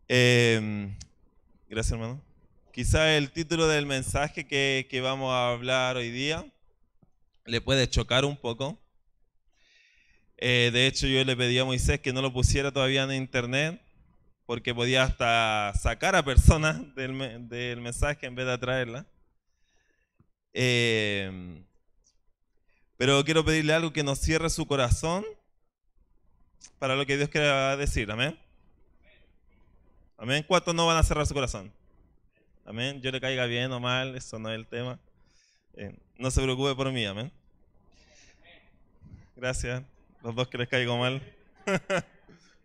Eh, Gracias, hermano. Quizá el título del mensaje que vamos a hablar hoy día le puede chocar un poco. De hecho, yo le pedí a Moisés que no lo pusiera todavía en internet porque podía hasta sacar a personas del mensaje en vez de atraerla. Eh, pero quiero pedirle algo que nos cierre su corazón para lo que Dios quiera decir. Amén. Amén. ¿Cuántos no van a cerrar su corazón? Amén. Yo le caiga bien o mal, eso no es el tema. No se preocupe por mí, amén. Gracias. Los dos que les caigo mal.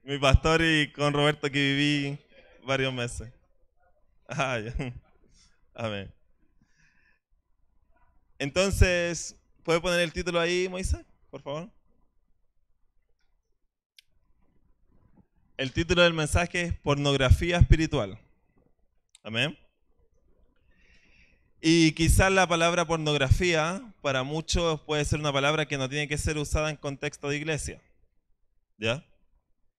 Mi pastor y con Roberto que viví varios meses. Ah, ya. Amén. Entonces, ¿puede poner el título ahí, Moisés? Por favor. El título del mensaje es Pornografía Espiritual. Amén. Y quizás la palabra pornografía para muchos puede ser una palabra que no tiene que ser usada en contexto de iglesia. ¿Ya?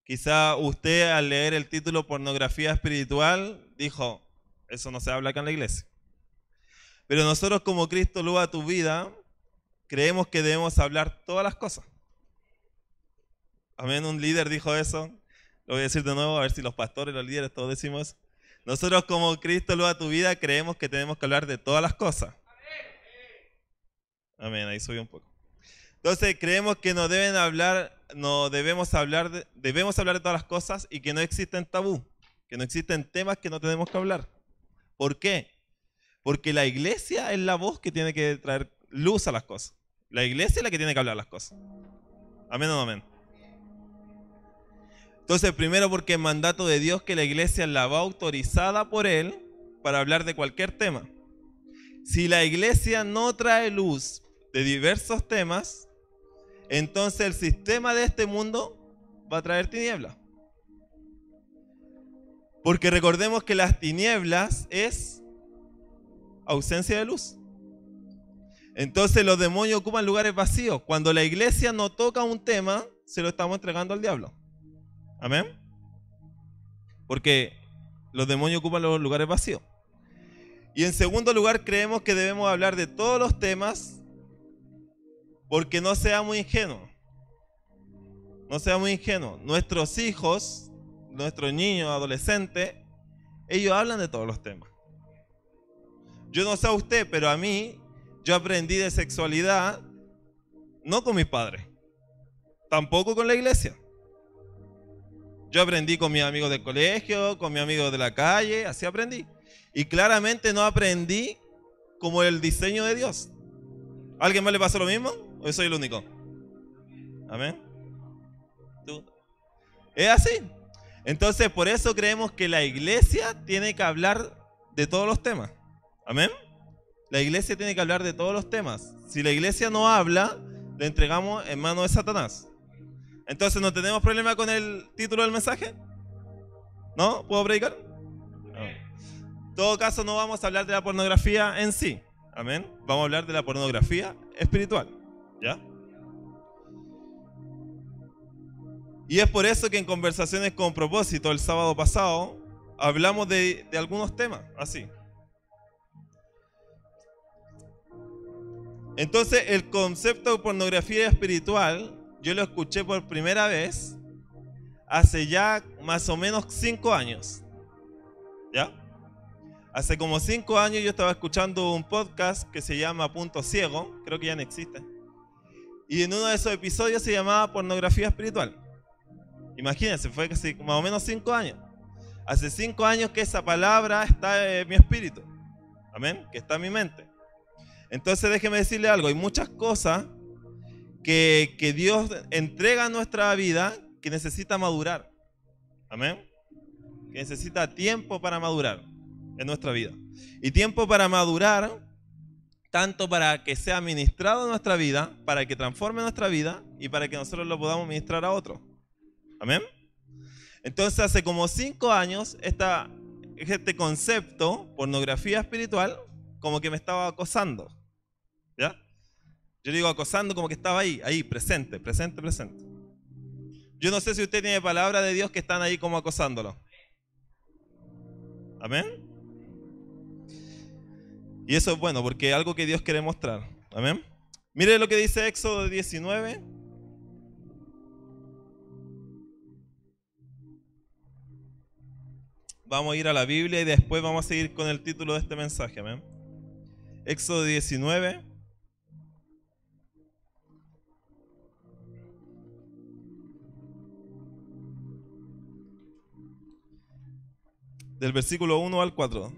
Quizá usted al leer el título Pornografía Espiritual dijo, eso no se habla acá en la iglesia. Pero nosotros como Cristo Luz a tu vida, creemos que debemos hablar todas las cosas. Amén, un líder dijo eso. Lo voy a decir de nuevo, a ver si los pastores, los líderes, todos decimos eso. Nosotros como Cristo Luz a tu vida, creemos que tenemos que hablar de todas las cosas. Amén, ahí subí un poco. Entonces creemos que no debemos hablar de todas las cosas y que no existen tabú, que no existen temas que no tenemos que hablar. ¿Por qué? Porque la iglesia es la voz que tiene que traer luz a las cosas. La iglesia es la que tiene que hablar las cosas. Amén o no amén. Entonces, primero porque es mandato de Dios que la iglesia la va autorizada por Él para hablar de cualquier tema. Si la iglesia no trae luz de diversos temas, entonces el sistema de este mundo va a traer tinieblas. Porque recordemos que las tinieblas es ausencia de luz. Entonces los demonios ocupan lugares vacíos. Cuando la iglesia no toca un tema, se lo estamos entregando al diablo. Amén. Porque los demonios ocupan los lugares vacíos. Y en segundo lugar, creemos que debemos hablar de todos los temas porque no seamos ingenuos. No seamos ingenuos. Nuestros hijos, nuestros niños, adolescentes, ellos hablan de todos los temas. Yo no sé a usted, pero a mí, yo aprendí de sexualidad no con mis padres, tampoco con la iglesia. Yo aprendí con mis amigos del colegio, con mis amigos de la calle, así aprendí. Y claramente no aprendí como el diseño de Dios. ¿A alguien más le pasó lo mismo? ¿O yo soy el único? Amén. ¿Tú? Es así. Entonces, por eso creemos que la iglesia tiene que hablar de todos los temas. Amén. La iglesia tiene que hablar de todos los temas. Si la iglesia no habla, le entregamos en manos de Satanás. Entonces, ¿no tenemos problema con el título del mensaje? ¿No? ¿Puedo predicar? No. En todo caso, no vamos a hablar de la pornografía en sí. Amén. Vamos a hablar de la pornografía espiritual. ¿Ya? Y es por eso que en Conversaciones con Propósito el sábado pasado hablamos de algunos temas así. Entonces, el concepto de pornografía espiritual yo lo escuché por primera vez hace ya más o menos 5 años. ¿Ya? Hace como 5 años yo estaba escuchando un podcast que se llama Punto Ciego, creo que ya no existe. Y en uno de esos episodios se llamaba Pornografía Espiritual. Imagínense, fue casi más o menos 5 años. Hace 5 años que esa palabra está en mi espíritu. Amén, que está en mi mente. Entonces déjeme decirle algo, hay muchas cosas que Dios entrega a nuestra vida que necesita madurar. Amén. Que necesita tiempo para madurar en nuestra vida. Y tiempo para madurar, tanto para que sea ministrado en nuestra vida, para que transforme nuestra vida y para que nosotros lo podamos ministrar a otros. Amén. Entonces hace como 5 años este concepto, pornografía espiritual, como que me estaba acosando. ¿Ya? Yo digo acosando como que estaba ahí, presente. Yo no sé si usted tiene palabras de Dios que están ahí como acosándolo. Amén. Y eso es bueno porque es algo que Dios quiere mostrar. Amén. Mire lo que dice Éxodo 19. Vamos a ir a la Biblia y después vamos a seguir con el título de este mensaje. Amén. Éxodo 19. Del versículo 1 al 4.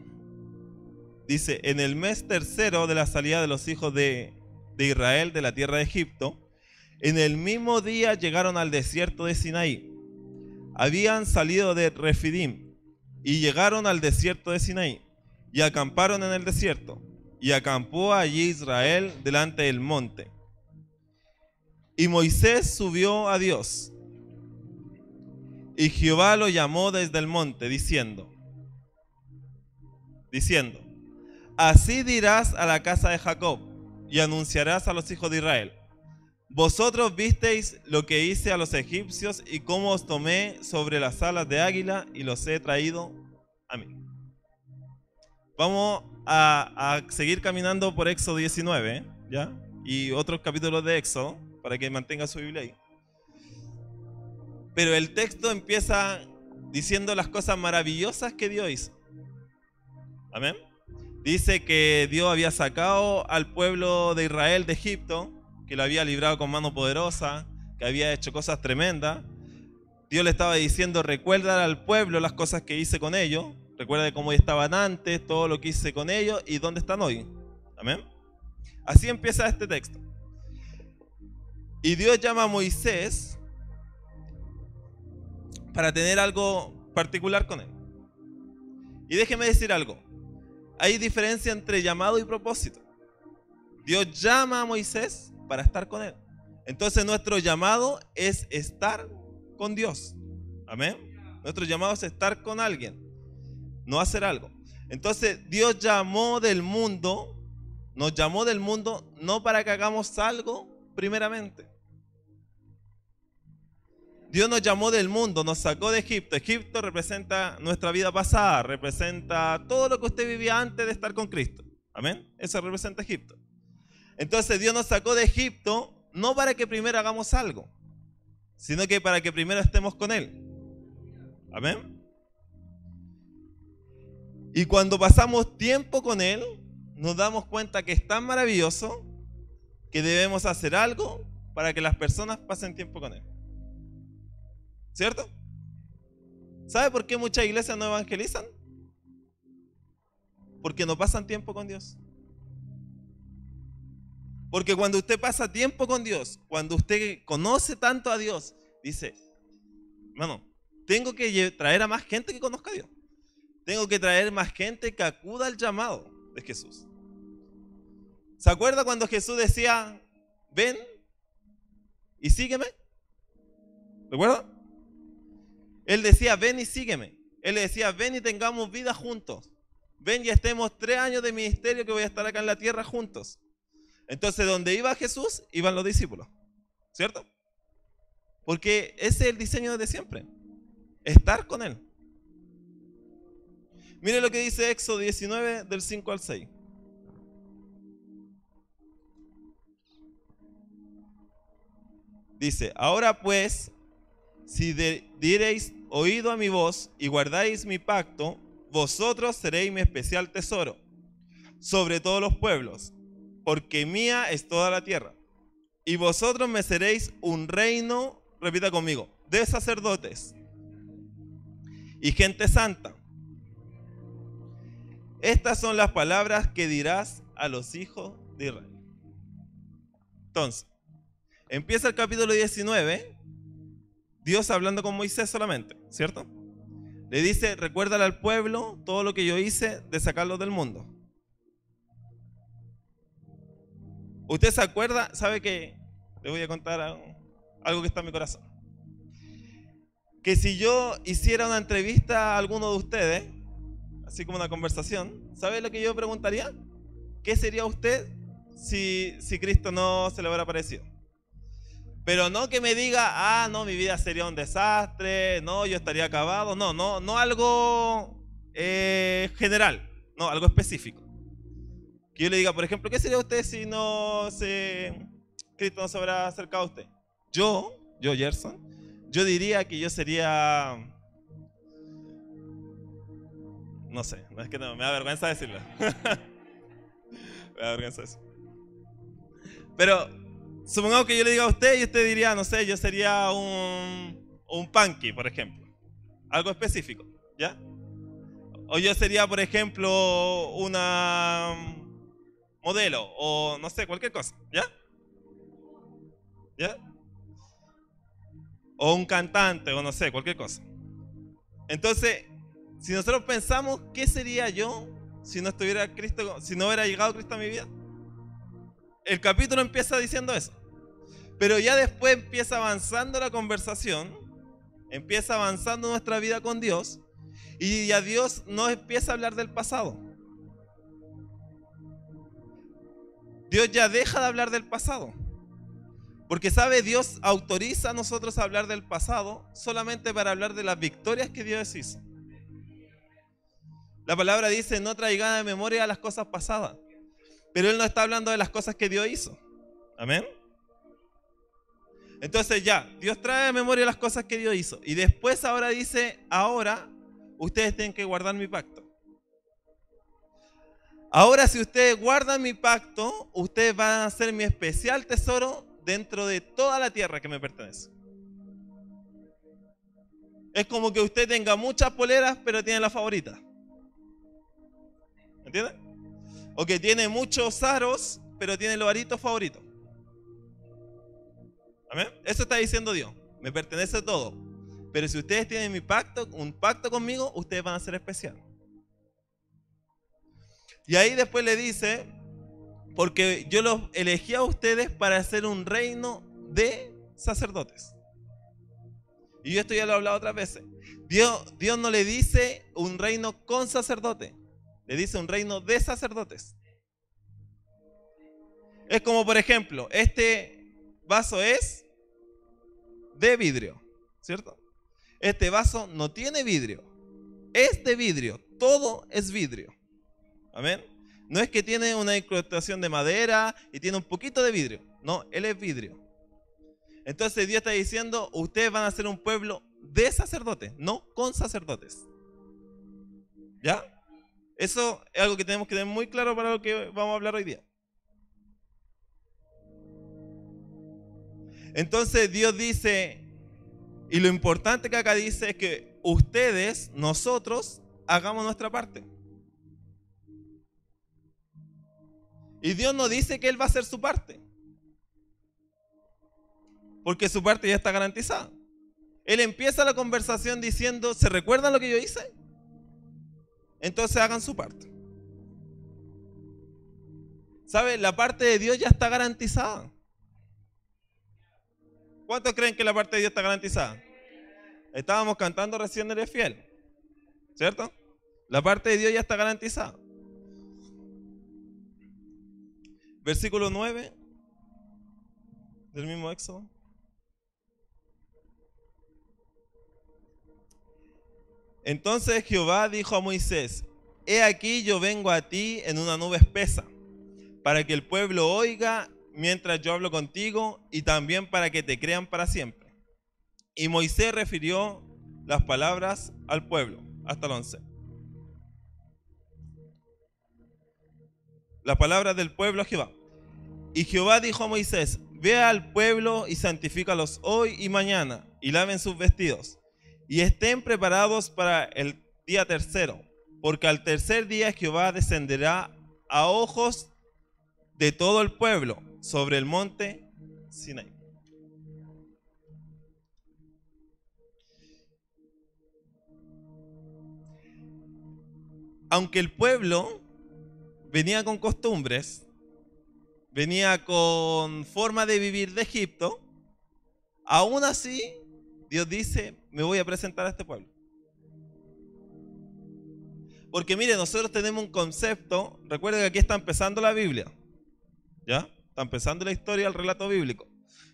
Dice: en el mes tercero de la salida de los hijos de Israel de la tierra de Egipto, en el mismo día llegaron al desierto de Sinaí. Habían salido de Refidim y llegaron al desierto de Sinaí y acamparon en el desierto. Y acampó allí Israel delante del monte. Y Moisés subió a Dios. Y Jehová lo llamó desde el monte, diciendo: así dirás a la casa de Jacob y anunciarás a los hijos de Israel: vosotros visteis lo que hice a los egipcios y cómo os tomé sobre las alas de águila y los he traído a mí. Vamos a seguir caminando por Éxodo 19, ¿ya? Y otros capítulos de Éxodo, para que mantenga su Biblia ahí. Pero el texto empieza diciendo las cosas maravillosas que Dios hizo. Amén. Dice que Dios había sacado al pueblo de Israel de Egipto, que lo había librado con mano poderosa, que había hecho cosas tremendas. Dios le estaba diciendo: recuerda al pueblo las cosas que hice con ellos, recuerda de cómo estaban antes, todo lo que hice con ellos y dónde están hoy. Amén. Así empieza este texto. Y Dios llama a Moisés para tener algo particular con él. Y déjeme decir algo: hay diferencia entre llamado y propósito. Dios llama a Moisés para estar con él. Entonces nuestro llamado es estar con Dios. Amén. Nuestro llamado es estar con alguien, no hacer algo. Entonces Dios llamó del mundo, nos llamó del mundo no para que hagamos algo primeramente. Dios nos llamó del mundo, nos sacó de Egipto. Egipto representa nuestra vida pasada, representa todo lo que usted vivía antes de estar con Cristo. Amén. Eso representa Egipto. Entonces Dios nos sacó de Egipto no para que primero hagamos algo, sino que para que primero estemos con Él. Amén. Y cuando pasamos tiempo con Él, nos damos cuenta que es tan maravilloso que debemos hacer algo para que las personas pasen tiempo con Él. ¿Cierto? ¿Sabe por qué muchas iglesias no evangelizan? Porque no pasan tiempo con Dios. Porque cuando usted pasa tiempo con Dios, cuando usted conoce tanto a Dios, dice: hermano, tengo que traer a más gente que conozca a Dios. Tengo que traer más gente que acuda al llamado de Jesús. ¿Se acuerda cuando Jesús decía: ven y sígueme? ¿Recuerda? Él decía: ven y sígueme. Él le decía: ven y tengamos vida juntos. Ven y estemos 3 años de ministerio que voy a estar acá en la tierra juntos. Entonces, donde iba Jesús, iban los discípulos. ¿Cierto? Porque ese es el diseño de siempre. Estar con Él. Mire lo que dice Éxodo 19, del 5 al 6. Dice: ahora pues, si diereis oído a mi voz y guardáis mi pacto, vosotros seréis mi especial tesoro sobre todos los pueblos, porque mía es toda la tierra. Y vosotros me seréis un reino, repita conmigo, de sacerdotes y gente santa. Estas son las palabras que dirás a los hijos de Israel. Entonces, empieza el capítulo 19, Dios hablando con Moisés solamente, ¿cierto? Le dice: recuérdale al pueblo todo lo que yo hice de sacarlos del mundo. ¿Usted se acuerda? ¿Sabe que le voy a contar algo que está en mi corazón? Que si yo hiciera una entrevista a alguno de ustedes, así como una conversación, ¿sabe lo que yo preguntaría? ¿Qué sería usted si Cristo no se le hubiera aparecido? Pero no que me diga: ah, no, mi vida sería un desastre, no, yo estaría acabado. No algo general, no, algo específico. Que yo le diga, por ejemplo, ¿qué sería usted si Cristo no se habrá acercado a usted? Yo, Gerson, yo diría que yo sería, no sé, no es que no, me da vergüenza decirlo. Me da vergüenza decirlo. Pero supongamos que yo le diga a usted y usted diría, no sé, yo sería un punky, por ejemplo. Algo específico, ¿ya? O yo sería, por ejemplo, una modelo, o no sé, cualquier cosa, ¿ya? ¿Ya? O un cantante, o no sé, cualquier cosa. Entonces, si nosotros pensamos, ¿qué sería yo si no estuviera Cristo, si no hubiera llegado Cristo a mi vida? El capítulo empieza diciendo eso. Pero ya después empieza avanzando la conversación, empieza avanzando nuestra vida con Dios, y ya Dios no empieza a hablar del pasado. Dios ya deja de hablar del pasado. Porque sabe, Dios autoriza a nosotros a hablar del pasado solamente para hablar de las victorias que Dios hizo. La palabra dice, no traigan de memoria las cosas pasadas. Pero Él no está hablando de las cosas que Dios hizo. Amén. Entonces ya, Dios trae de memoria las cosas que Dios hizo. Y después ahora dice, ahora ustedes tienen que guardar mi pacto. Ahora si ustedes guardan mi pacto, ustedes van a ser mi especial tesoro dentro de toda la tierra que me pertenece. Es como que usted tenga muchas poleras, pero tiene la favorita. ¿Entiende? O que tiene muchos aros, pero tiene los aritos favoritos. ¿Amén? Eso está diciendo Dios. Me pertenece todo. Pero si ustedes tienen mi pacto, un pacto conmigo, ustedes van a ser especiales. Y ahí después le dice, porque yo los elegí a ustedes para hacer un reino de sacerdotes. Y esto ya lo he hablado otras veces. Dios no le dice un reino con sacerdote, le dice un reino de sacerdotes. Es como, por ejemplo, este vaso es de vidrio, ¿cierto? Este vaso no tiene vidrio, es de vidrio, todo es vidrio. Amén. No es que tiene una incrustación de madera y tiene un poquito de vidrio. No, él es vidrio. Entonces Dios está diciendo, ustedes van a ser un pueblo de sacerdotes, no con sacerdotes. ¿Ya? Eso es algo que tenemos que tener muy claro para lo que vamos a hablar hoy día. Entonces Dios dice, y lo importante que acá dice es que ustedes, nosotros, hagamos nuestra parte. Y Dios no dice que Él va a hacer su parte, porque su parte ya está garantizada. Él empieza la conversación diciendo, ¿se recuerdan lo que yo hice? Entonces hagan su parte. ¿Sabe? La parte de Dios ya está garantizada. ¿Cuántos creen que la parte de Dios está garantizada? Estábamos cantando recién Eres fiel, ¿cierto? La parte de Dios ya está garantizada. Versículo 9 del mismo Éxodo. Entonces Jehová dijo a Moisés, he aquí yo vengo a ti en una nube espesa, para que el pueblo oiga mientras yo hablo contigo y también para que te crean para siempre. Y Moisés refirió las palabras al pueblo, hasta el 11. Las palabras del pueblo a Jehová. Y Jehová dijo a Moisés, ve al pueblo y santifícalos hoy y mañana, y laven sus vestidos, y estén preparados para el día tercero, porque al tercer día Jehová descenderá a ojos de todo el pueblo sobre el monte Sinaí. Aunque el pueblo venía con costumbres, venía con forma de vivir de Egipto, aún así Dios dice, me voy a presentar a este pueblo. Porque mire, nosotros tenemos un concepto, recuerden que aquí está empezando la Biblia, ¿ya? Está empezando la historia, el relato bíblico.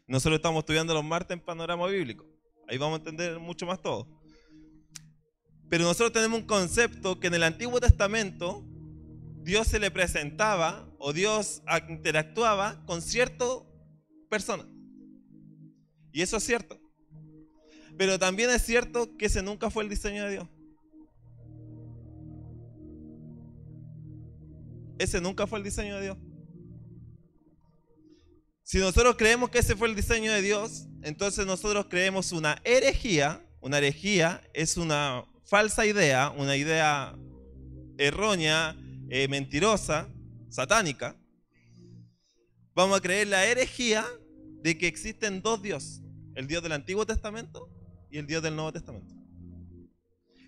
Nosotros estamos estudiando los martes en panorama bíblico. Ahí vamos a entender mucho más todo. Pero nosotros tenemos un concepto que en el Antiguo Testamento Dios se le presentaba o Dios interactuaba con ciertas personas. Y eso es cierto. Pero también es cierto que ese nunca fue el diseño de Dios. Ese nunca fue el diseño de Dios. Si nosotros creemos que ese fue el diseño de Dios, entonces nosotros creemos una herejía. Una herejía es una falsa idea, una idea errónea, mentirosa, satánica. Vamos a creer la herejía de que existen dos dioses, el Dios del Antiguo Testamento y el Dios del Nuevo Testamento.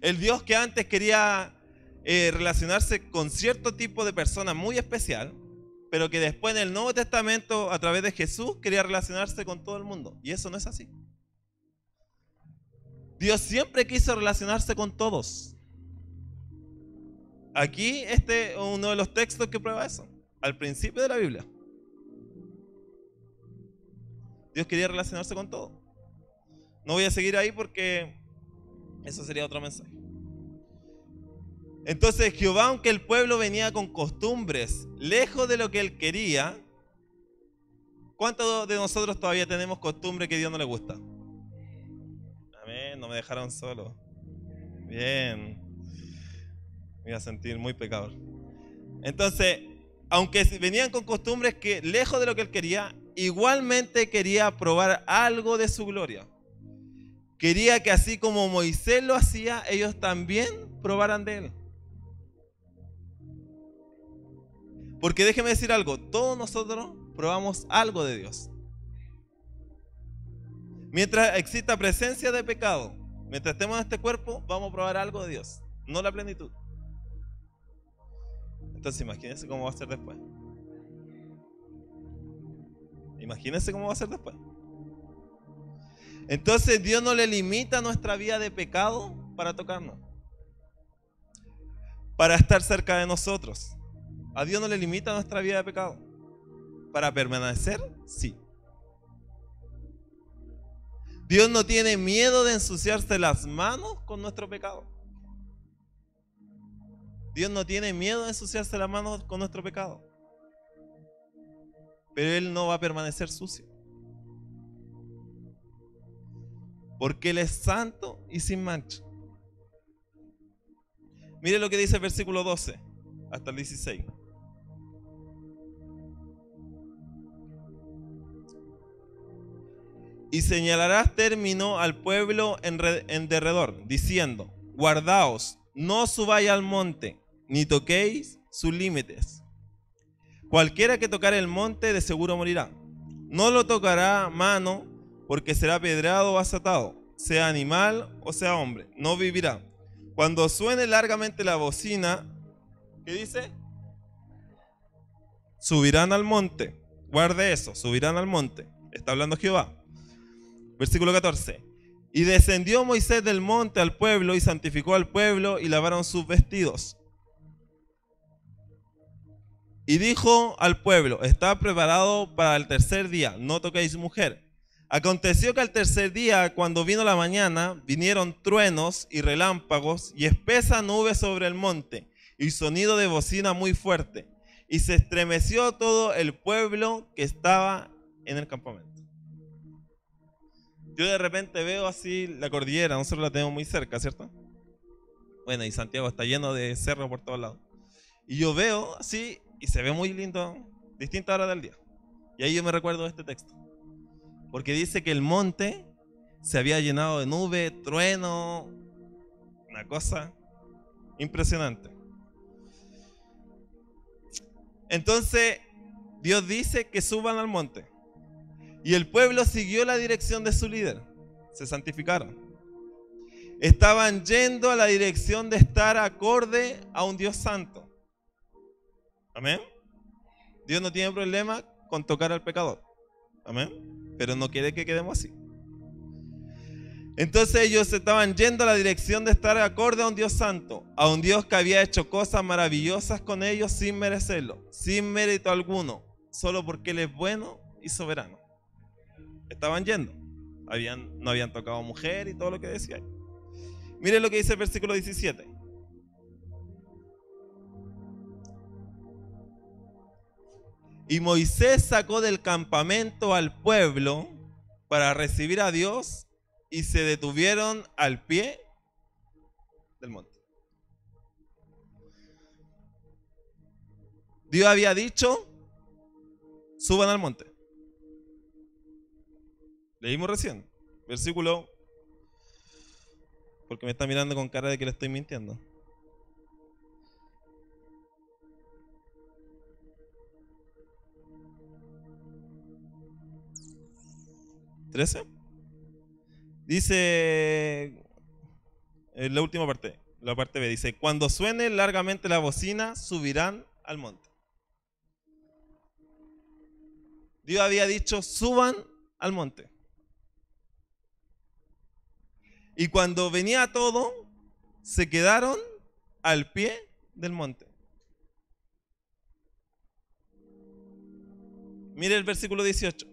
El Dios que antes quería relacionarse con cierto tipo de persona muy especial, pero que después en el Nuevo Testamento, a través de Jesús, quería relacionarse con todo el mundo. Y eso no es así. Dios siempre quiso relacionarse con todos. Aquí este es uno de los textos que prueba eso, al principio de la Biblia. Dios quería relacionarse con todos. No voy a seguir ahí porque eso sería otro mensaje. Entonces Jehová, aunque el pueblo venía con costumbres lejos de lo que él quería, ¿cuántos de nosotros todavía tenemos costumbres que a Dios no le gusta? Amén, no me dejaron solo. Bien. Me iba a sentir muy pecador. Entonces, aunque venían con costumbres que lejos de lo que él quería, igualmente quería probar algo de su gloria. Quería que así como Moisés lo hacía, ellos también probaran de él. Porque déjeme decir algo, todos nosotros probamos algo de Dios. Mientras exista presencia de pecado, mientras estemos en este cuerpo, vamos a probar algo de Dios, no la plenitud. Entonces imagínense cómo va a ser después. Imagínense cómo va a ser después. Entonces Dios no le limita nuestra vida de pecado para tocarnos, para estar cerca de nosotros. A Dios no le limita nuestra vida de pecado. Para permanecer, sí. Dios no tiene miedo de ensuciarse las manos con nuestro pecado. Dios no tiene miedo de ensuciarse las manos con nuestro pecado. Pero Él no va a permanecer sucio. Porque Él es santo y sin mancha. Mire lo que dice el versículo 12 hasta el 16. Y señalarás término al pueblo en derredor, diciendo: guardaos, no subáis al monte, ni toquéis sus límites. Cualquiera que tocare el monte de seguro morirá. No lo tocará mano, porque será apedreado o azotado, sea animal o sea hombre, no vivirá. Cuando suene largamente la bocina, ¿qué dice? Subirán al monte. Guarde eso, subirán al monte. Está hablando Jehová. Versículo 14. Y descendió Moisés del monte al pueblo y santificó al pueblo y lavaron sus vestidos. Y dijo al pueblo: está preparado para el tercer día, no toquéis mujer. Aconteció que al tercer día, cuando vino la mañana, vinieron truenos y relámpagos y espesa nube sobre el monte y sonido de bocina muy fuerte. Y se estremeció todo el pueblo que estaba en el campamento. Yo de repente veo así la cordillera, nosotros la tenemos muy cerca, ¿cierto? Bueno, y Santiago está lleno de cerros por todos lados. Y yo veo así, y se ve muy lindo, distintas horas del día. Y ahí yo me recuerdo de este texto. Porque dice que el monte se había llenado de nube, trueno, una cosa impresionante. Entonces, Dios dice que suban al monte. Y el pueblo siguió la dirección de su líder. Se santificaron. Estaban yendo a la dirección de estar acorde a un Dios santo. Amén. Dios no tiene problema con tocar al pecador. Amén. Pero no quiere que quedemos así. Entonces ellos estaban yendo a la dirección de estar acorde a un Dios santo, a un Dios que había hecho cosas maravillosas con ellos sin merecerlo, sin mérito alguno, solo porque Él es bueno y soberano. Estaban yendo. No habían tocado mujer y todo lo que decía. Miren lo que dice el versículo 17. Y Moisés sacó del campamento al pueblo para recibir a Dios y se detuvieron al pie del monte. Dios había dicho, suban al monte. Leímos recién, versículo, porque me está mirando con cara de que le estoy mintiendo. ¿13? Dice, en la última parte, la parte B, dice, cuando suene largamente la bocina, subirán al monte. Dios había dicho, suban al monte. Y cuando venía todo, se quedaron al pie del monte. Mire el versículo 18.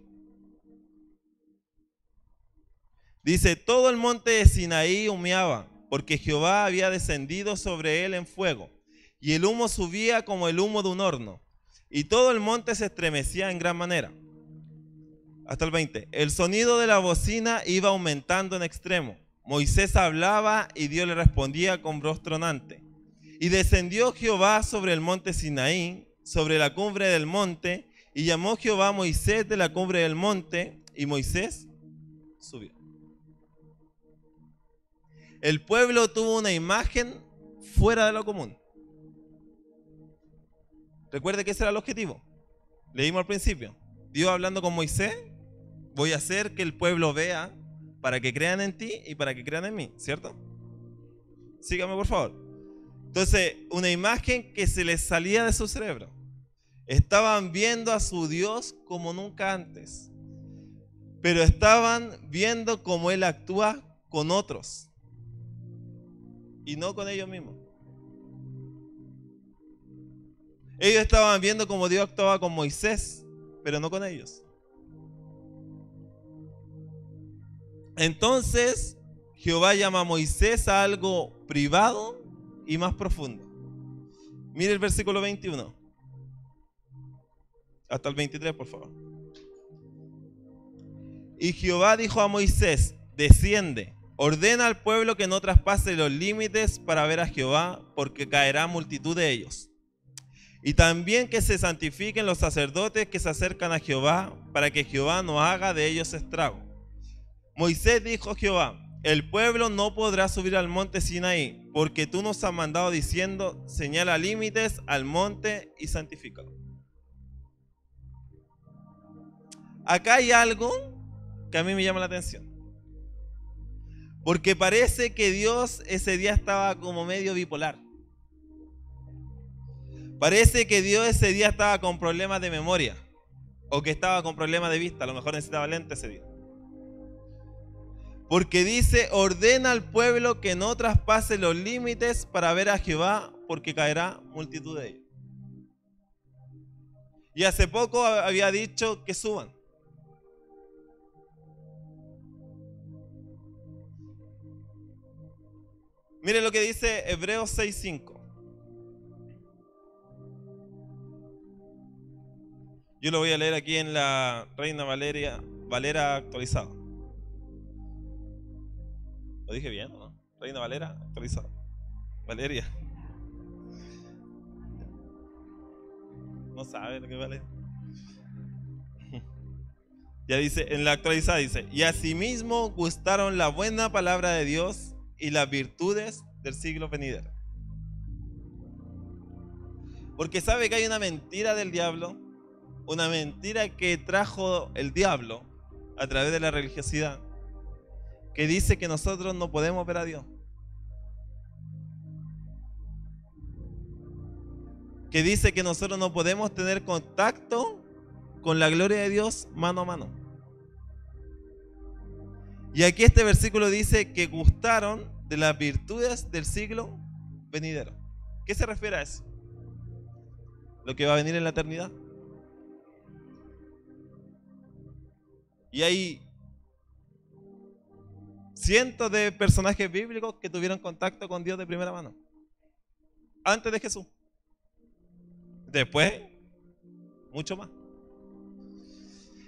Dice, todo el monte de Sinaí humeaba, porque Jehová había descendido sobre él en fuego, y el humo subía como el humo de un horno, y todo el monte se estremecía en gran manera. Hasta el 20. El sonido de la bocina iba aumentando en extremo. Moisés hablaba y Dios le respondía con voz tronante. Y descendió Jehová sobre el monte Sinaí, sobre la cumbre del monte, y llamó Jehová a Moisés de la cumbre del monte, y Moisés subió. El pueblo tuvo una imagen fuera de lo común. Recuerde que ese era el objetivo. Leímos al principio. Dios hablando con Moisés, voy a hacer que el pueblo vea para que crean en ti y para que crean en mí, ¿cierto? Sígame por favor. Entonces, una imagen que se les salía de su cerebro. Estaban viendo a su Dios como nunca antes. Pero estaban viendo cómo Él actúa con otros. Y no con ellos mismos. Ellos estaban viendo cómo Dios actuaba con Moisés, pero no con ellos. Entonces, Jehová llama a Moisés a algo privado y más profundo. Mire el versículo 21. Hasta el 23, por favor. Y Jehová dijo a Moisés, desciende, ordena al pueblo que no traspase los límites para ver a Jehová, porque caerá multitud de ellos. Y también que se santifiquen los sacerdotes que se acercan a Jehová, para que Jehová no haga de ellos estrago. Moisés dijo a Jehová, el pueblo no podrá subir al monte Sinaí, porque tú nos has mandado diciendo, señala límites al monte y santifícalo. Acá hay algo que a mí me llama la atención. Porque parece que Dios ese día estaba como medio bipolar. Parece que Dios ese día estaba con problemas de memoria. O que estaba con problemas de vista. A lo mejor necesitaba lentes ese día. Porque dice, ordena al pueblo que no traspase los límites para ver a Jehová, porque caerá multitud de ellos. Y hace poco había dicho que suban. Mire lo que dice Hebreos 6:5. Yo lo voy a leer aquí en la Reina Valera actualizada. ¿Lo dije bien o no? Reina Valera actualizada. Valeria. No sabe lo que vale. Ya dice, en la actualizada dice, y asimismo gustaron la buena palabra de Dios y las virtudes del siglo venidero. Porque sabe que hay una mentira del diablo, una mentira que trajo el diablo a través de la religiosidad, que dice que nosotros no podemos ver a Dios. Que dice que nosotros no podemos tener contacto con la gloria de Dios mano a mano. Y aquí este versículo dice que gustaron de las virtudes del siglo venidero. ¿Qué se refiere a eso? Lo que va a venir en la eternidad. Y hay cientos de personajes bíblicos que tuvieron contacto con Dios de primera mano. Antes de Jesús. Después, mucho más.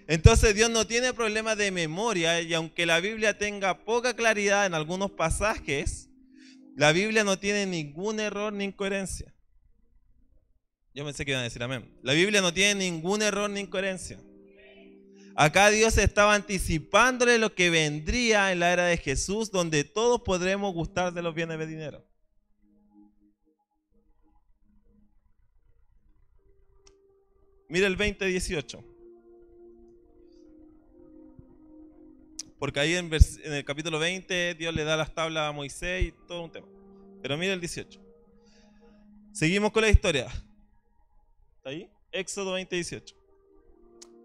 Entonces Dios no tiene problema de memoria, y aunque la Biblia tenga poca claridad en algunos pasajes, la Biblia no tiene ningún error ni incoherencia. Yo pensé que iban a decir amén. La Biblia no tiene ningún error ni incoherencia. Acá Dios estaba anticipándole lo que vendría en la era de Jesús, donde todos podremos gustar de los bienes venideros. Mira el 20:18. Porque ahí en el capítulo 20 Dios le da las tablas a Moisés y todo un tema. Pero mira el 18. Seguimos con la historia. ¿Está ahí? Éxodo 20:18.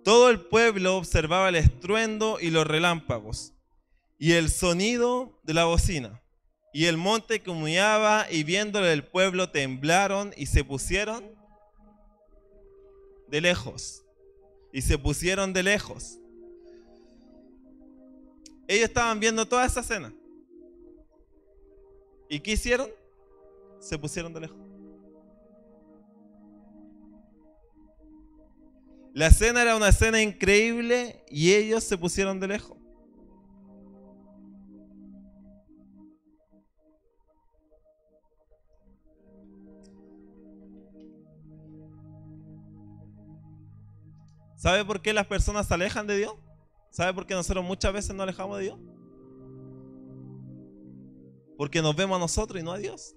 Todo el pueblo observaba el estruendo y los relámpagos y el sonido de la bocina. Y el monte que humeaba, y viéndolo el pueblo temblaron y se pusieron de lejos. Y se pusieron de lejos. Ellos estaban viendo toda esa escena. ¿Y qué hicieron? Se pusieron de lejos. La escena era una escena increíble y ellos se pusieron de lejos. ¿Sabe por qué las personas se alejan de Dios? ¿Sabe por qué nosotros muchas veces nos alejamos de Dios? Porque nos vemos a nosotros y no a Dios.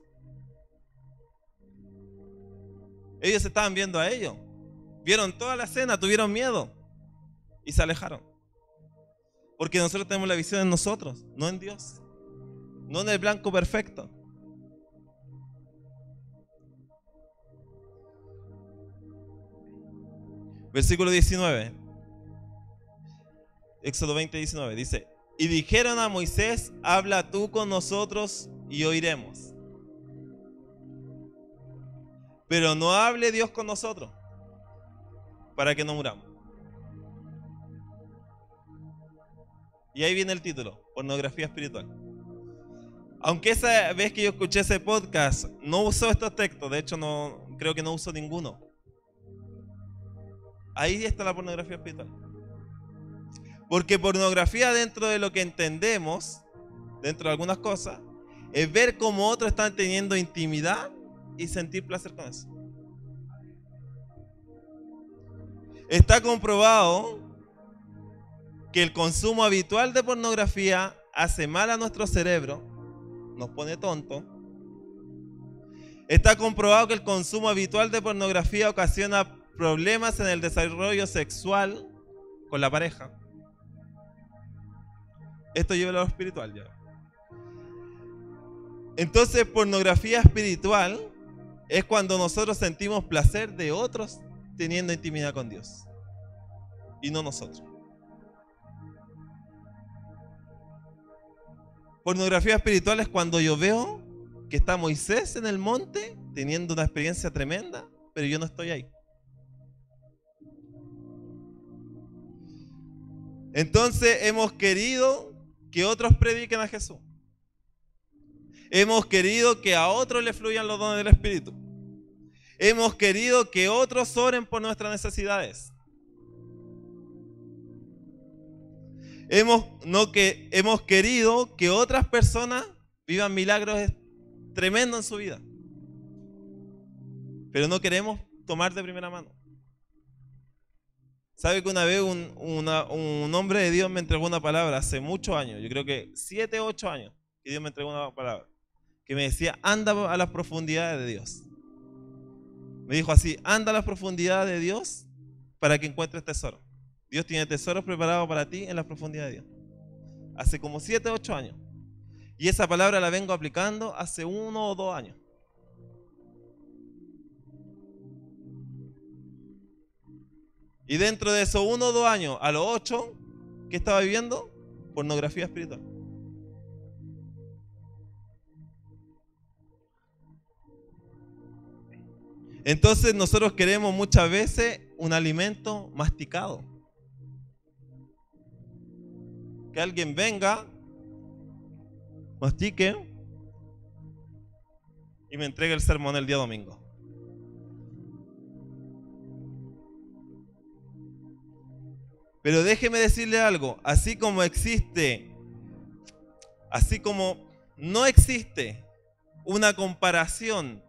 Ellos se estaban viendo a ellos. Vieron toda la escena, tuvieron miedo y se alejaron. Porque nosotros tenemos la visión en nosotros, no en Dios. No en el blanco perfecto. Versículo 19. Éxodo 20:19 dice: y dijeron a Moisés, habla tú con nosotros y oiremos. Pero no hable Dios con nosotros, para que no muramos. Y ahí viene el título, pornografía espiritual. Aunque esa vez que yo escuché ese podcast no usó estos textos, de hecho no creo que no usó ninguno. Ahí está la pornografía espiritual. Porque pornografía, dentro de lo que entendemos, dentro de algunas cosas, es ver cómo otros están teniendo intimidad y sentir placer con eso. Está comprobado que el consumo habitual de pornografía hace mal a nuestro cerebro, nos pone tontos. Está comprobado que el consumo habitual de pornografía ocasiona problemas en el desarrollo sexual con la pareja. Esto lleva a lo espiritual ya. Entonces, pornografía espiritual es cuando nosotros sentimos placer de otros teniendo intimidad con Dios y no nosotros. Pornografía espiritual es cuando yo veo que está Moisés en el monte teniendo una experiencia tremenda, pero yo no estoy ahí. Entonces hemos querido que otros prediquen a Jesús. Hemos querido que a otros le fluyan los dones del Espíritu. Hemos querido que otros oren por nuestras necesidades. Hemos querido que otras personas vivan milagros tremendos en su vida. Pero no queremos tomar de primera mano. ¿Sabe que una vez un hombre de Dios me entregó una palabra hace muchos años? Yo creo que 7 o 8 años que Dios me entregó una palabra que me decía, anda a las profundidades de Dios. Me dijo así, anda a las profundidades de Dios para que encuentres tesoro. Dios tiene tesoros preparados para ti en las profundidades de Dios. Hace como 7 o 8 años. Y esa palabra la vengo aplicando hace 1 o 2 años. Y dentro de esos 1 o 2 años, a los 8, ¿qué estaba viviendo? Pornografía espiritual. Entonces nosotros queremos muchas veces un alimento masticado. Que alguien venga mastique y me entregue el sermón el día domingo. Pero déjeme decirle algo, así como no existe una comparación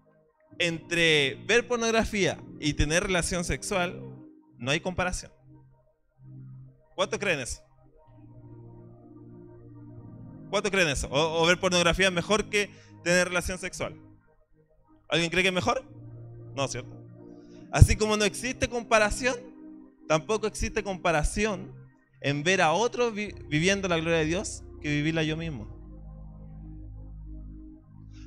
entre ver pornografía y tener relación sexual, no hay comparación. ¿Cuántos creen eso? ¿Cuántos creen eso? ¿O ver pornografía es mejor que tener relación sexual? ¿Alguien cree que es mejor? No, ¿cierto? Así como no existe comparación, tampoco existe comparación en ver a otros viviendo la gloria de Dios que vivirla yo mismo.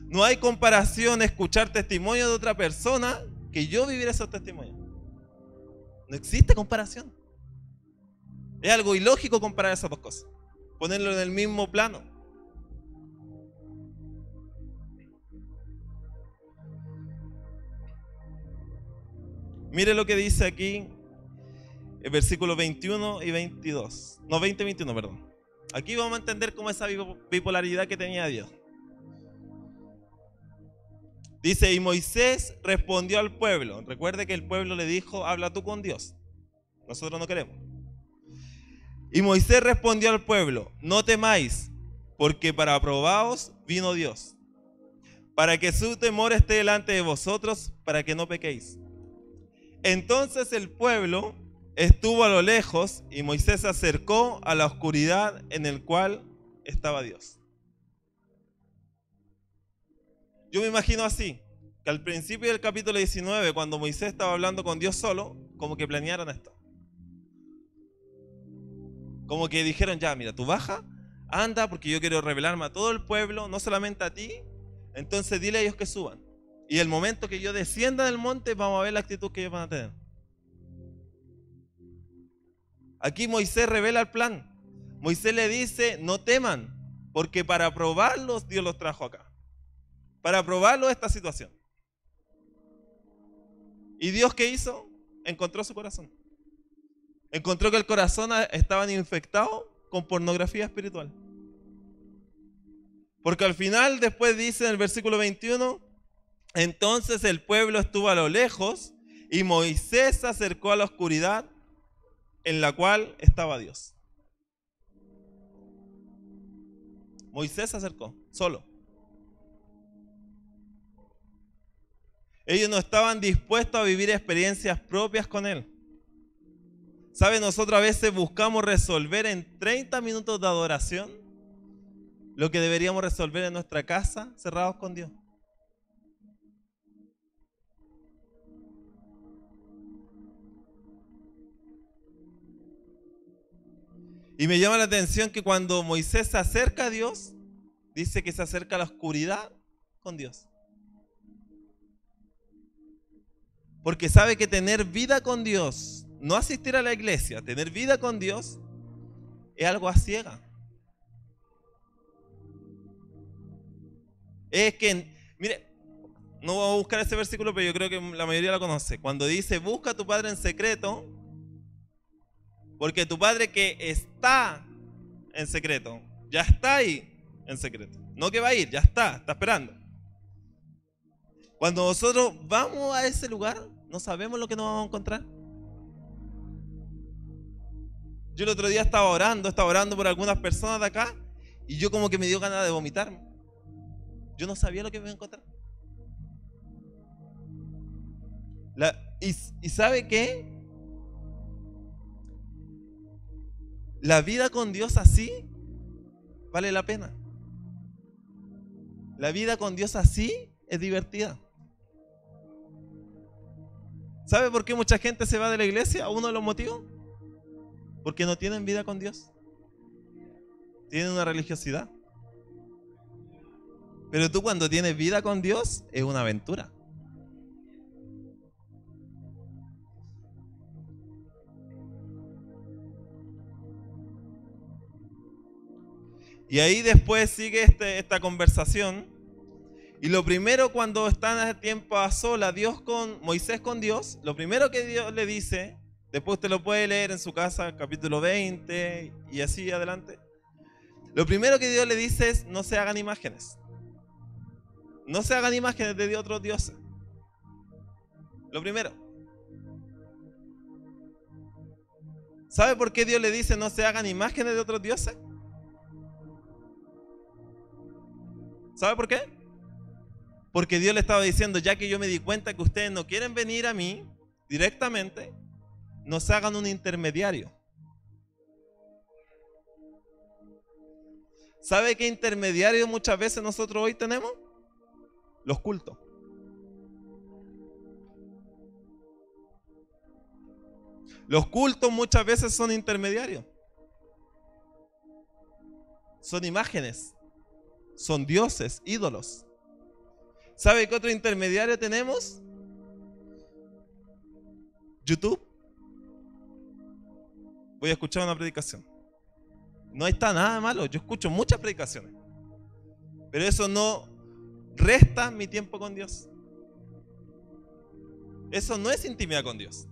No hay comparación escuchar testimonio de otra persona que yo vivir esos testimonios. No existe comparación. Es algo ilógico comparar esas dos cosas. Ponerlo en el mismo plano. Mire lo que dice aquí el versículo 21 y 22. No, 20 y 21, perdón. Aquí vamos a entender cómo esa bipolaridad que tenía Dios. Dice, y Moisés respondió al pueblo. Recuerde que el pueblo le dijo, habla tú con Dios. Nosotros no queremos. Y Moisés respondió al pueblo, no temáis, porque para aprobaos vino Dios, para que su temor esté delante de vosotros, para que no pequéis. Entonces el pueblo estuvo a lo lejos y Moisés se acercó a la oscuridad en el cual estaba Dios. Yo me imagino así, que al principio del capítulo 19, cuando Moisés estaba hablando con Dios solo, como que planearon esto. Como que dijeron, ya, mira, tú baja, anda, porque yo quiero revelarme a todo el pueblo, no solamente a ti, entonces dile a ellos que suban. Y el momento que yo descienda del monte, vamos a ver la actitud que ellos van a tener. Aquí Moisés revela el plan. Moisés le dice, no teman, porque para probarlos Dios los trajo acá. Para probarlos esta situación. ¿Y Dios qué hizo? Encontró su corazón. Encontró que el corazón estaba infectado con pornografía espiritual. Porque al final, después dice en el versículo 21, entonces el pueblo estuvo a lo lejos y Moisés se acercó a la oscuridad en la cual estaba Dios. Moisés se acercó, solo. Ellos no estaban dispuestos a vivir experiencias propias con Él. ¿Sabe? Nosotros a veces buscamos resolver en 30 minutos de adoración lo que deberíamos resolver en nuestra casa, cerrados con Dios. Y me llama la atención que cuando Moisés se acerca a Dios, dice que se acerca a la oscuridad con Dios. Porque sabe que tener vida con Dios, no asistir a la iglesia, tener vida con Dios, es algo a ciega. Es que, mire, no voy a buscar ese versículo, pero yo creo que la mayoría lo conoce. Cuando dice, busca a tu Padre en secreto, porque tu Padre que está en secreto, ya está ahí en secreto. No que va a ir, ya está esperando. Cuando nosotros vamos a ese lugar, no sabemos lo que nos vamos a encontrar. Yo el otro día estaba orando por algunas personas de acá, y yo como que me dio ganas de vomitarme. Yo no sabía lo que me iba a encontrar. ¿Y sabe qué? La vida con Dios así vale la pena. La vida con Dios así es divertida. ¿Sabe por qué mucha gente se va de la iglesia? Uno de los motivos. Porque no tienen vida con Dios. Tienen una religiosidad. Pero tú cuando tienes vida con Dios es una aventura. Y ahí después sigue esta conversación. Y lo primero cuando están a tiempo a solas, Moisés con Dios, lo primero que Dios le dice, después usted lo puede leer en su casa, capítulo 20 y así adelante. Lo primero que Dios le dice es: no se hagan imágenes. No se hagan imágenes de otros dioses. Lo primero. ¿Sabe por qué Dios le dice no se hagan imágenes de otros dioses? ¿Sabe por qué? Porque Dios le estaba diciendo: ya que yo me di cuenta que ustedes no quieren venir a mí directamente, no se hagan un intermediario. ¿Sabe qué intermediario muchas veces nosotros hoy tenemos? Los cultos. Los cultos muchas veces son intermediarios. Son imágenes. Son dioses, ídolos. ¿Sabe qué otro intermediario tenemos? YouTube. Voy a escuchar una predicación. No está nada malo, yo escucho muchas predicaciones. Pero eso no resta mi tiempo con Dios. Eso no es intimidad con Dios.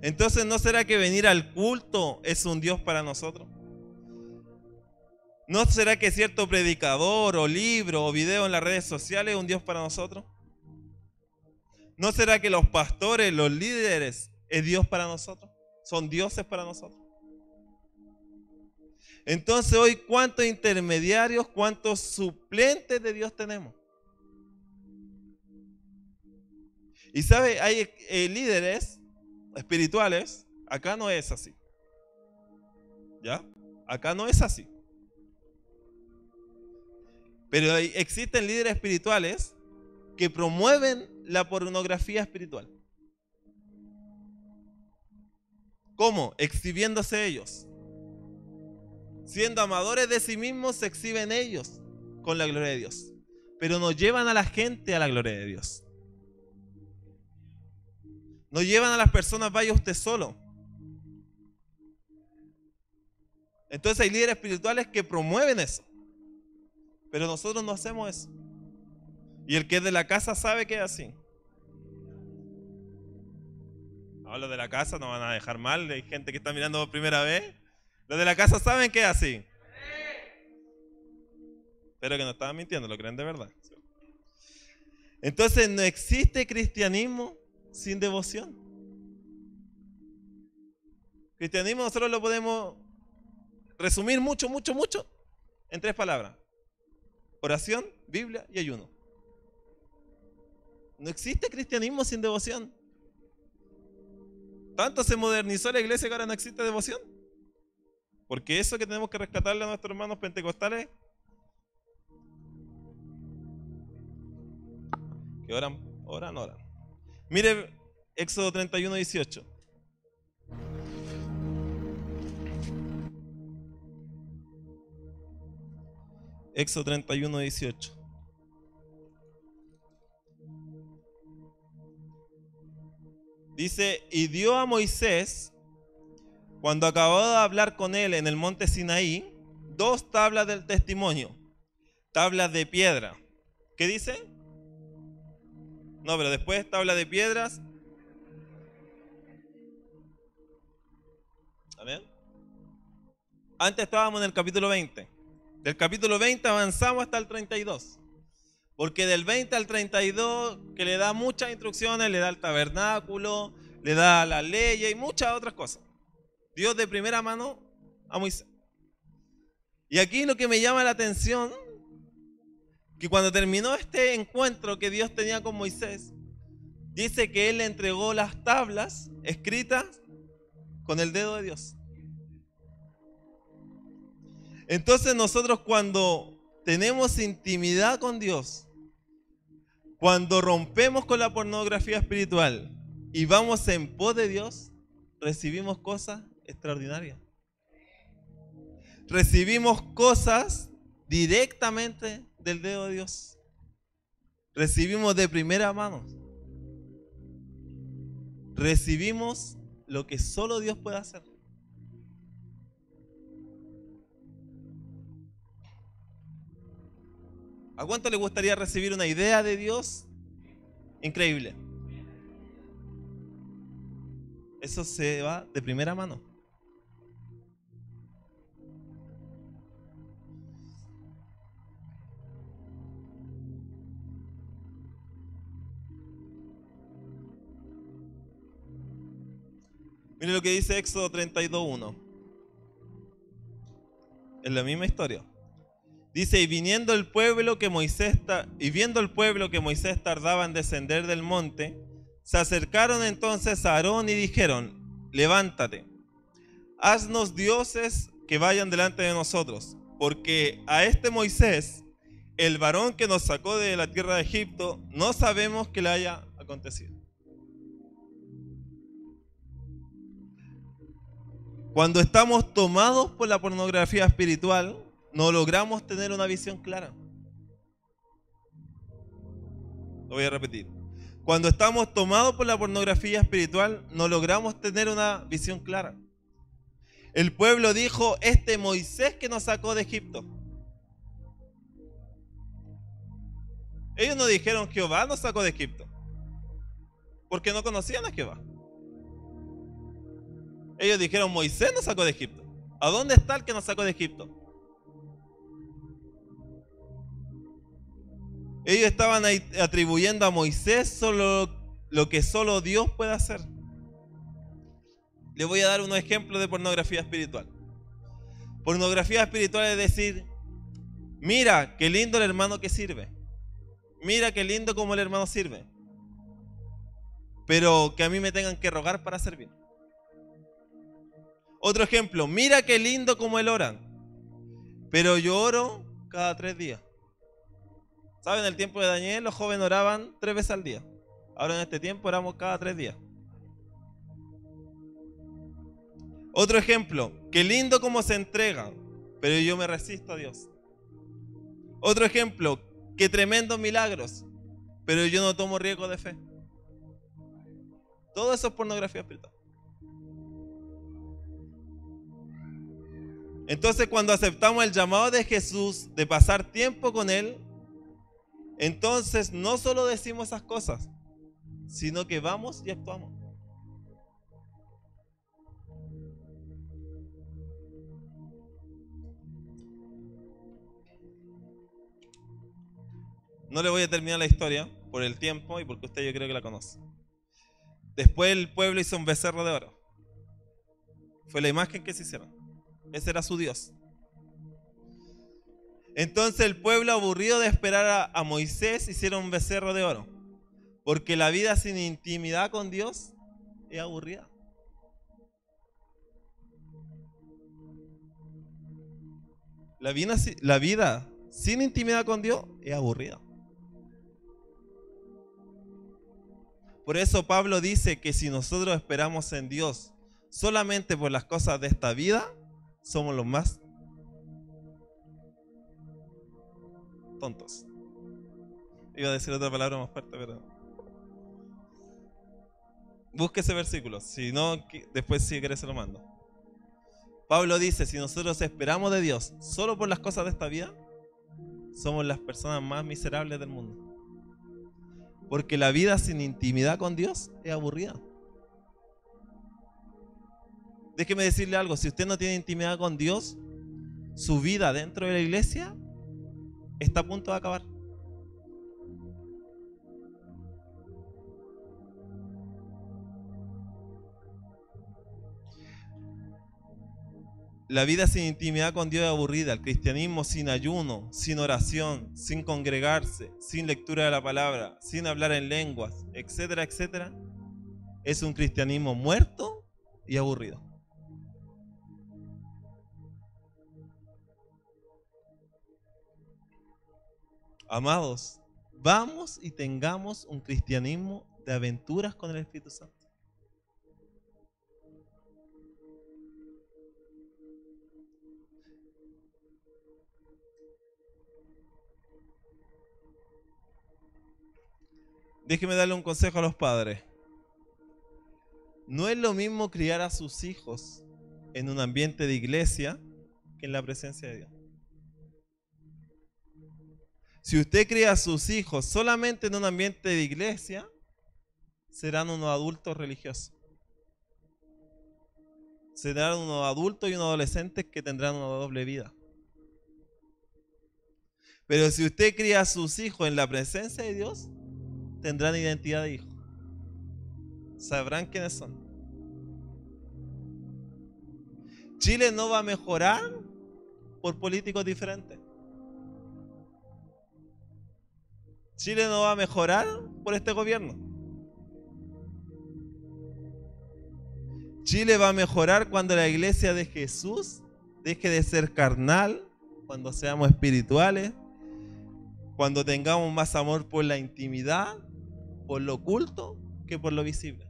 Entonces, ¿no será que venir al culto es un Dios para nosotros? ¿No será que cierto predicador o libro o video en las redes sociales es un Dios para nosotros? ¿No será que los pastores, los líderes, es Dios para nosotros? ¿Son dioses para nosotros? Entonces hoy, ¿cuántos intermediarios, cuántos suplentes de Dios tenemos? Y sabe, hay líderes espirituales, acá no es así. ¿Ya? Acá no es así. Pero existen líderes espirituales que promueven la pornografía espiritual. ¿Cómo? Exhibiéndose ellos. Siendo amadores de sí mismos, se exhiben ellos con la gloria de Dios. Pero no llevan a la gente a la gloria de Dios. No llevan a las personas: vaya usted solo. Entonces hay líderes espirituales que promueven eso. Pero nosotros no hacemos eso. Y el que es de la casa sabe que es así. No, los de la casa no van a dejar mal. Hay gente que está mirando por primera vez. Los de la casa saben que es así. Pero que no estaban mintiendo, lo creen de verdad. Entonces no existe cristianismo sin devoción. Cristianismo nosotros lo podemos resumir mucho en 3 palabras: oración, Biblia y ayuno. No existe cristianismo sin devoción. Tanto se modernizó la iglesia que ahora no existe devoción. Porque eso que tenemos que rescatarle a nuestros hermanos pentecostales, que oran. Mire Éxodo 31, 18. Éxodo 31, 18. Dice: y dio a Moisés, cuando acabó de hablar con él en el monte Sinaí, 2 tablas del testimonio, tablas de piedra. ¿Qué dice? No, pero después tablas de piedras. Amén. Antes estábamos en el capítulo 20. Del capítulo 20 avanzamos hasta el 32. Porque del 20 al 32, que le da muchas instrucciones, le da el tabernáculo, le da la ley y muchas otras cosas. Dios de primera mano a Moisés. Y aquí lo que me llama la atención, que cuando terminó este encuentro que Dios tenía con Moisés, dice que él le entregó las tablas escritas con el dedo de Dios. Entonces nosotros, cuando tenemos intimidad con Dios, cuando rompemos con la pornografía espiritual y vamos en pos de Dios, recibimos cosas extraordinarias. Recibimos cosas directamente del dedo de Dios. Recibimos de primera mano. Recibimos lo que solo Dios puede hacer. ¿A cuánto le gustaría recibir una idea de Dios increíble? Eso Eso se va de primera mano. Mire lo que dice Éxodo 32:1. Es la misma historia. Dice, y viendo el pueblo que Moisés tardaba en descender del monte, se acercaron entonces a Aarón y dijeron, levántate, haznos dioses que vayan delante de nosotros, porque a este Moisés, el varón que nos sacó de la tierra de Egipto, no sabemos qué le haya acontecido. Cuando estamos tomados por la pornografía espiritual, no logramos tener una visión clara. Lo voy a repetir. Cuando estamos tomados por la pornografía espiritual, no logramos tener una visión clara. El pueblo dijo, este Moisés que nos sacó de Egipto. Ellos no dijeron, Jehová nos sacó de Egipto, porque no conocían a Jehová. Ellos dijeron, Moisés nos sacó de Egipto. ¿A dónde está el que nos sacó de Egipto? Ellos estaban atribuyendo a Moisés solo lo que solo Dios puede hacer. Les voy a dar unos ejemplos de pornografía espiritual. Pornografía espiritual es decir, mira qué lindo el hermano que sirve. Mira qué lindo como el hermano sirve. Pero que a mí me tengan que rogar para servir. Otro ejemplo, mira qué lindo como él ora. Pero yo oro cada 3 días. ¿Saben? En el tiempo de Daniel los jóvenes oraban 3 veces al día. Ahora en este tiempo oramos cada 3 días. Otro ejemplo, qué lindo como se entrega, pero yo me resisto a Dios. Otro ejemplo, qué tremendos milagros, pero yo no tomo riesgo de fe. Todo eso es pornografía espiritual. Entonces, cuando aceptamos el llamado de Jesús de pasar tiempo con Él, entonces no solo decimos esas cosas, sino que vamos y actuamos. No le voy a terminar la historia por el tiempo y porque usted yo creo que la conoce. Después el pueblo hizo un becerro de oro. Fue la imagen que se hicieron. Ese era su Dios. Entonces el pueblo, aburrido de esperar a Moisés, hicieron un becerro de oro. Porque la vida sin intimidad con Dios es aburrida. La vida sin intimidad con Dios es aburrida. Por eso Pablo dice que si nosotros esperamos en Dios solamente por las cosas de esta vida, somos los más tontos. Iba a decir otra palabra más fuerte, pero busque ese versículo. Si no, después si querés se lo mando. Pablo dice, si nosotros esperamos de Dios solo por las cosas de esta vida, somos las personas más miserables del mundo. Porque la vida sin intimidad con Dios es aburrida. Déjeme decirle algo, si usted no tiene intimidad con Dios, su vida dentro de la iglesia está a punto de acabar. La vida sin intimidad con Dios es aburrida. El cristianismo sin ayuno, sin oración, sin congregarse, sin lectura de la palabra, sin hablar en lenguas, etcétera, etcétera, es un cristianismo muerto y aburrido. Amados, vamos y tengamos un cristianismo de aventuras con el Espíritu Santo. Déjeme darle un consejo a los padres. No es lo mismo criar a sus hijos en un ambiente de iglesia que en la presencia de Dios. Si usted cría a sus hijos solamente en un ambiente de iglesia, serán unos adultos religiosos. serán unos adultos y unos adolescentes que tendrán una doble vida. Pero si usted cría a sus hijos en la presencia de Dios, tendrán identidad de hijo. Sabrán quiénes son. Chile no va a mejorar por políticos diferentes. Chile no va a mejorar por este gobierno. Chile va a mejorar cuando la iglesia de Jesús deje de ser carnal, cuando seamos espirituales, cuando tengamos más amor por la intimidad, por lo oculto, que por lo visible.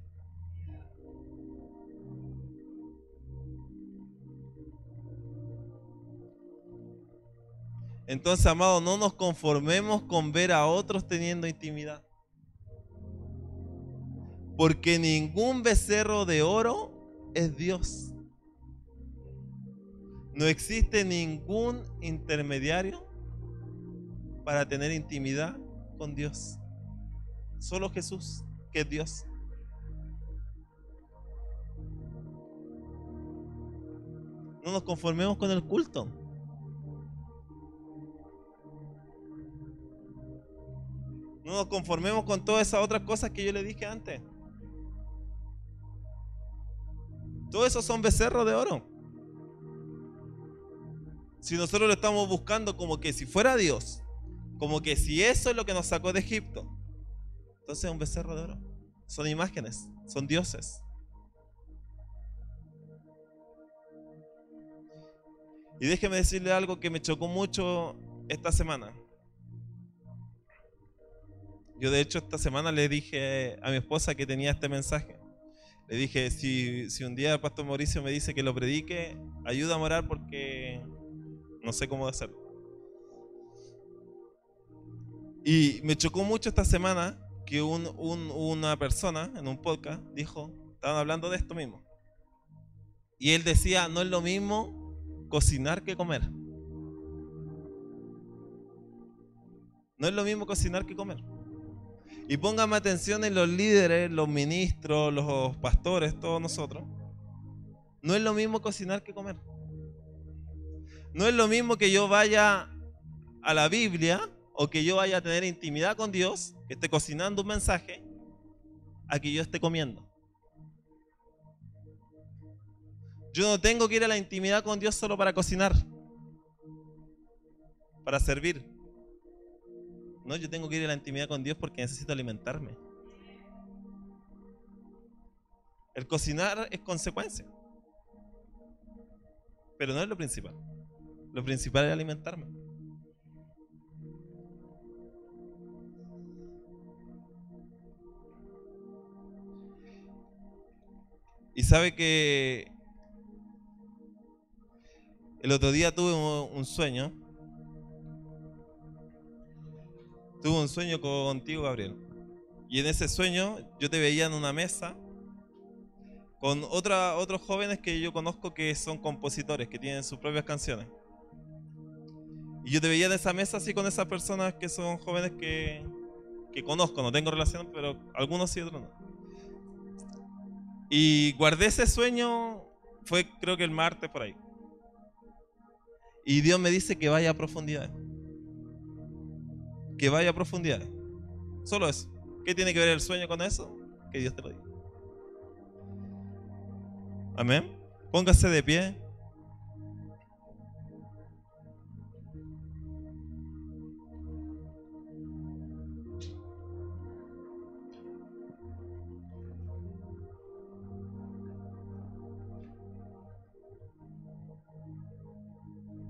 Entonces, amados, no nos conformemos con ver a otros teniendo intimidad. Porque ningún becerro de oro es Dios. No existe ningún intermediario para tener intimidad con Dios. Solo Jesús, que es Dios. No nos conformemos con el culto. No nos conformemos con todas esas otras cosas que yo le dije antes. Todo eso son becerros de oro. Si nosotros lo estamos buscando como que si fuera Dios, como que si eso es lo que nos sacó de Egipto, entonces es un becerro de oro. Son imágenes, son dioses. Y déjeme decirle algo que me chocó mucho esta semana. Yo de hecho esta semana le dije a mi esposa que tenía este mensaje. Le dije, si un día el pastor Mauricio me dice que lo predique, ayúdame a orar porque no sé cómo hacerlo. Y me chocó mucho esta semana que una persona en un podcast dijo, estaban hablando de esto mismo. Y él decía, no es lo mismo cocinar que comer. No es lo mismo cocinar que comer. Y póngame atención en los líderes, los ministros, los pastores, todos nosotros. No es lo mismo cocinar que comer. No es lo mismo que yo vaya a la Biblia o que yo vaya a tener intimidad con Dios, que esté cocinando un mensaje, a que yo esté comiendo. Yo no tengo que ir a la intimidad con Dios solo para cocinar, para servir. No, yo tengo que ir a la intimidad con Dios porque necesito alimentarme. El cocinar es consecuencia, pero no es lo principal. Lo principal es alimentarme. Y sabe que el otro día tuve un sueño. Tuve un sueño contigo, Gabriel. Y en ese sueño yo te veía en una mesa con otros jóvenes que yo conozco que son compositores, que tienen sus propias canciones. Y yo te veía en esa mesa así con esas personas que son jóvenes que conozco, no tengo relación, pero algunos sí, otros no. Y guardé ese sueño, fue creo que el martes por ahí. Y Dios me dice que vaya a profundidad. Que vaya a profundidad. Solo eso. ¿Qué tiene que ver el sueño con eso? Que Dios te lo diga. Amén. Póngase de pie.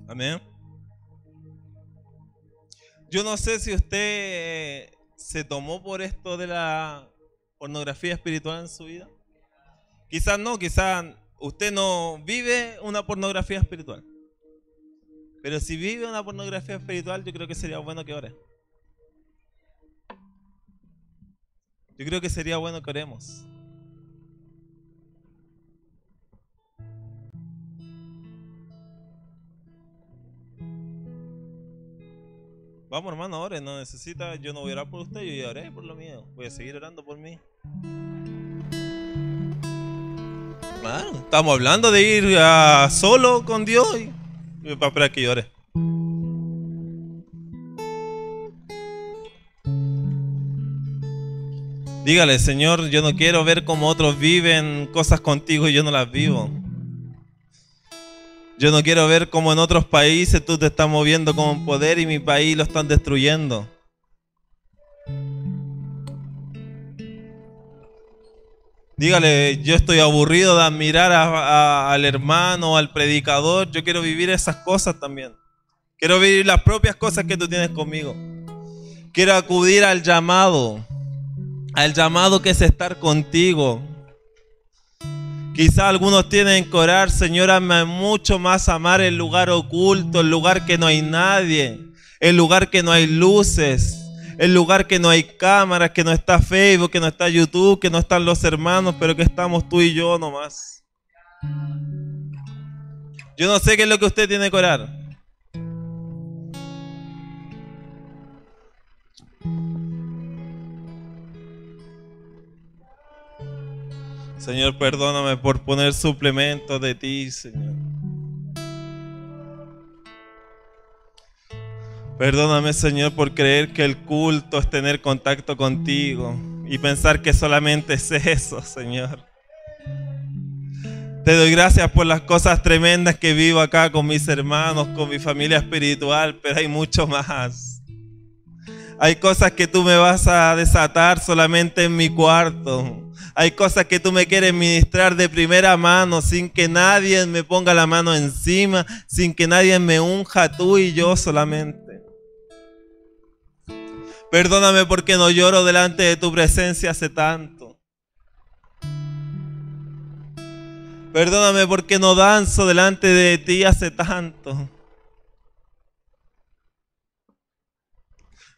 Amén. Yo no sé si usted se tomó por esto de la pornografía espiritual en su vida. Quizás no, quizás usted no vive una pornografía espiritual. Pero si vive una pornografía espiritual, yo creo que sería bueno que ore. Yo creo que sería bueno que oremos. Vamos, hermano, ore, no necesita, yo no voy a orar por usted, yo ya oré por lo mío, voy a seguir orando por mí. Claro, estamos hablando de ir a solo con Dios y para esperar que llore. Dígale, Señor, yo no quiero ver cómo otros viven cosas contigo y yo no las vivo. Yo no quiero ver cómo en otros países tú te estás moviendo con poder y mi país lo están destruyendo. Dígale, yo estoy aburrido de admirar al hermano, al predicador. Yo quiero vivir esas cosas también. Quiero vivir las propias cosas que tú tienes conmigo. Quiero acudir al llamado que es estar contigo. Quizá algunos tienen que orar, Señor, hazme mucho más amar el lugar oculto, el lugar que no hay nadie, el lugar que no hay luces, el lugar que no hay cámaras, que no está Facebook, que no está YouTube, que no están los hermanos, pero que estamos tú y yo nomás. Yo no sé qué es lo que usted tiene que orar. Señor, perdóname por poner suplementos de ti, Señor. Perdóname, Señor, por creer que el culto es tener contacto contigo y pensar que solamente es eso, Señor. Te doy gracias por las cosas tremendas que vivo acá con mis hermanos, con mi familia espiritual, pero hay mucho más. Hay cosas que tú me vas a desatar solamente en mi cuarto. Hay cosas que tú me quieres ministrar de primera mano, sin que nadie me ponga la mano encima, sin que nadie me unja, tú y yo solamente. Perdóname porque no lloro delante de tu presencia hace tanto. Perdóname porque no danzo delante de ti hace tanto.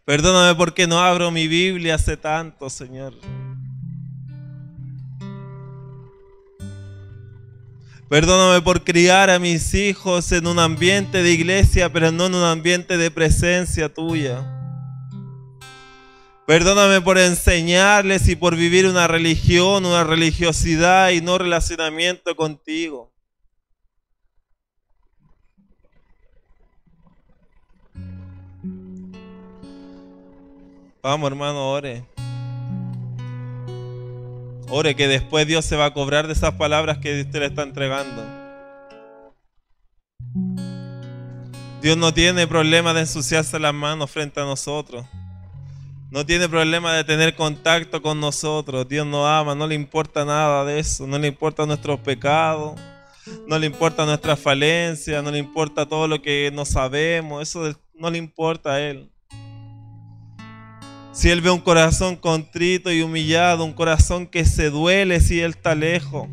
Perdóname porque no abro mi Biblia hace tanto, Señor. Perdóname por criar a mis hijos en un ambiente de iglesia, pero no en un ambiente de presencia tuya. Perdóname por enseñarles y por vivir una religión, una religiosidad y no relacionamiento contigo. Vamos, hermano, ore. Ore que después Dios se va a cobrar de esas palabras que usted le está entregando. Dios no tiene problema de ensuciarse las manos frente a nosotros. No tiene problema de tener contacto con nosotros. Dios nos ama, no le importa nada de eso. No le importa nuestros pecados, no le importa nuestra falencia, no le importa todo lo que no sabemos. Eso no le importa a Él. Si Él ve un corazón contrito y humillado, un corazón que se duele si Él está lejos.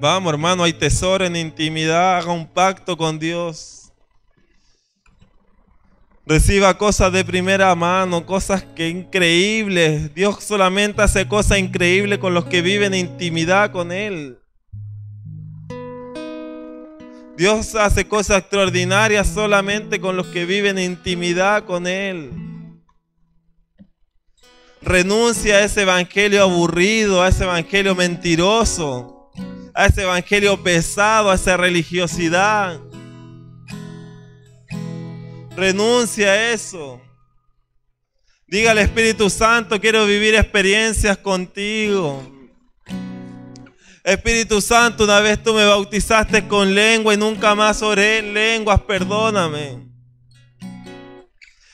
Vamos, hermano, hay tesoro en intimidad, haga un pacto con Dios. Reciba cosas de primera mano, cosas que increíbles. Dios solamente hace cosas increíbles con los que viven en intimidad con Él. Dios hace cosas extraordinarias solamente con los que viven en intimidad con Él. Renuncia a ese evangelio aburrido, a ese evangelio mentiroso, a ese evangelio pesado, a esa religiosidad. Renuncia a eso. Diga al Espíritu Santo, quiero vivir experiencias contigo. Espíritu Santo, una vez tú me bautizaste con lengua y nunca más oré en lenguas, perdóname.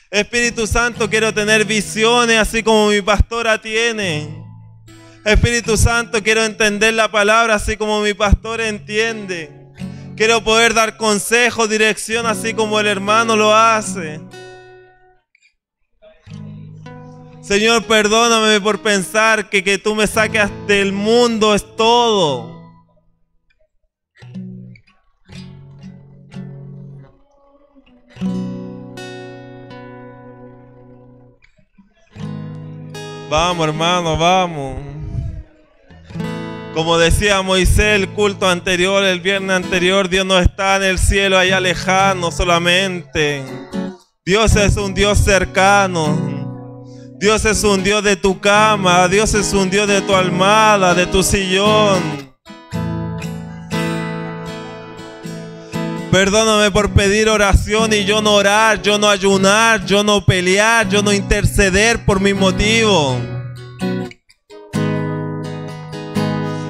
Espíritu Santo, quiero tener visiones así como mi pastora tiene. Espíritu Santo, quiero entender la palabra así como mi pastor entiende. Quiero poder dar consejo, dirección así como el hermano lo hace. Señor, perdóname por pensar que tú me saques del mundo es todo. Vamos, hermano, vamos. Como decía Moisés el culto anterior, el viernes anterior, Dios no está en el cielo allá lejano solamente. Dios es un Dios cercano. Dios es un Dios de tu cama. Dios es un Dios de tu almohada, de tu sillón. Perdóname por pedir oración y yo no orar, yo no ayunar, yo no pelear, yo no interceder por mi motivo.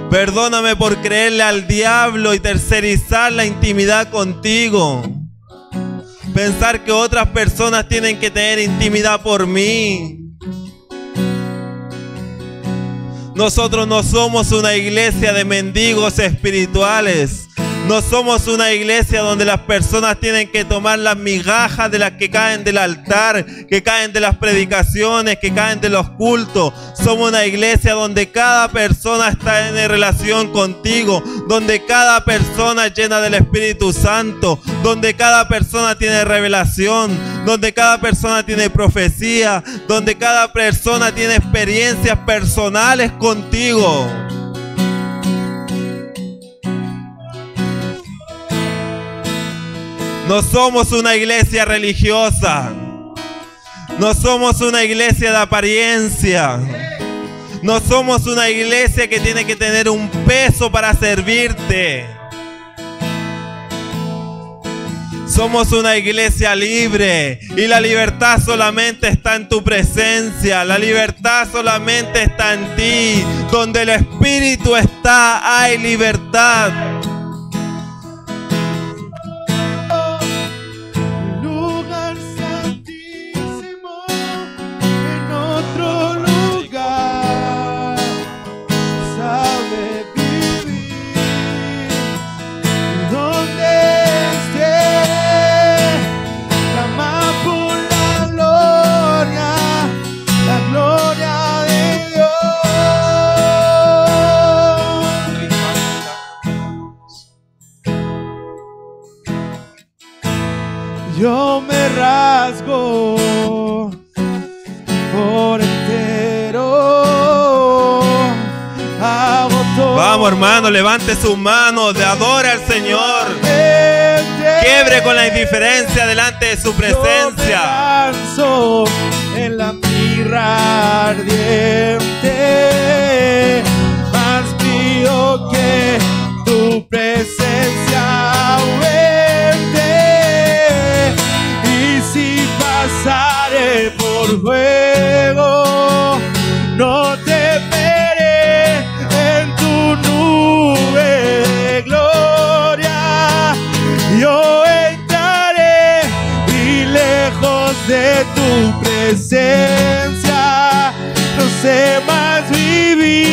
Perdóname por creerle al diablo y tercerizar la intimidad contigo. Pensar que otras personas tienen que tener intimidad por mí. Nosotros no somos una iglesia de mendigos espirituales. No somos una iglesia donde las personas tienen que tomar las migajas de las que caen del altar, que caen de las predicaciones, que caen de los cultos. Somos una iglesia donde cada persona está en relación contigo, donde cada persona es llena del Espíritu Santo, donde cada persona tiene revelación, donde cada persona tiene profecía, donde cada persona tiene experiencias personales contigo. No somos una iglesia religiosa. No somos una iglesia de apariencia. No somos una iglesia que tiene que tener un peso para servirte. Somos una iglesia libre y la libertad solamente está en tu presencia. La libertad solamente está en ti. Donde el Espíritu está, hay libertad. Yo me rasgo por entero. Hago todo. Vamos, hermano, levante sus manos, adora al Señor. Quiebre con la indiferencia delante de su presencia. Yo me en la mirra ardiente, más pido que tu presencia aumente. Pasaré por fuego, no temeré en tu nube de gloria. Yo entraré y lejos de tu presencia no sé más vivir.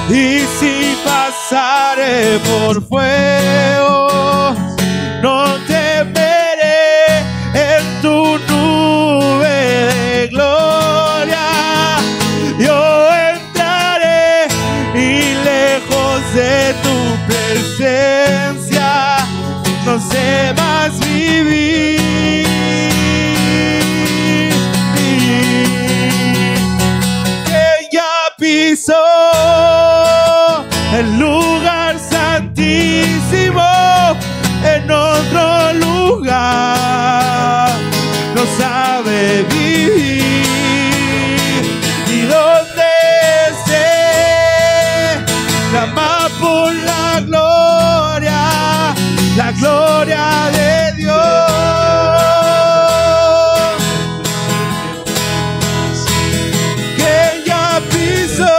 Y si pasaré por fuego, no temeré en tu nube de gloria. Yo entraré y lejos de tu presencia no sé más vivir. Que ya pisó el lugar santísimo, en otro lugar no sabe vivir. Y donde esté, clama por la gloria de Dios, que ya pisó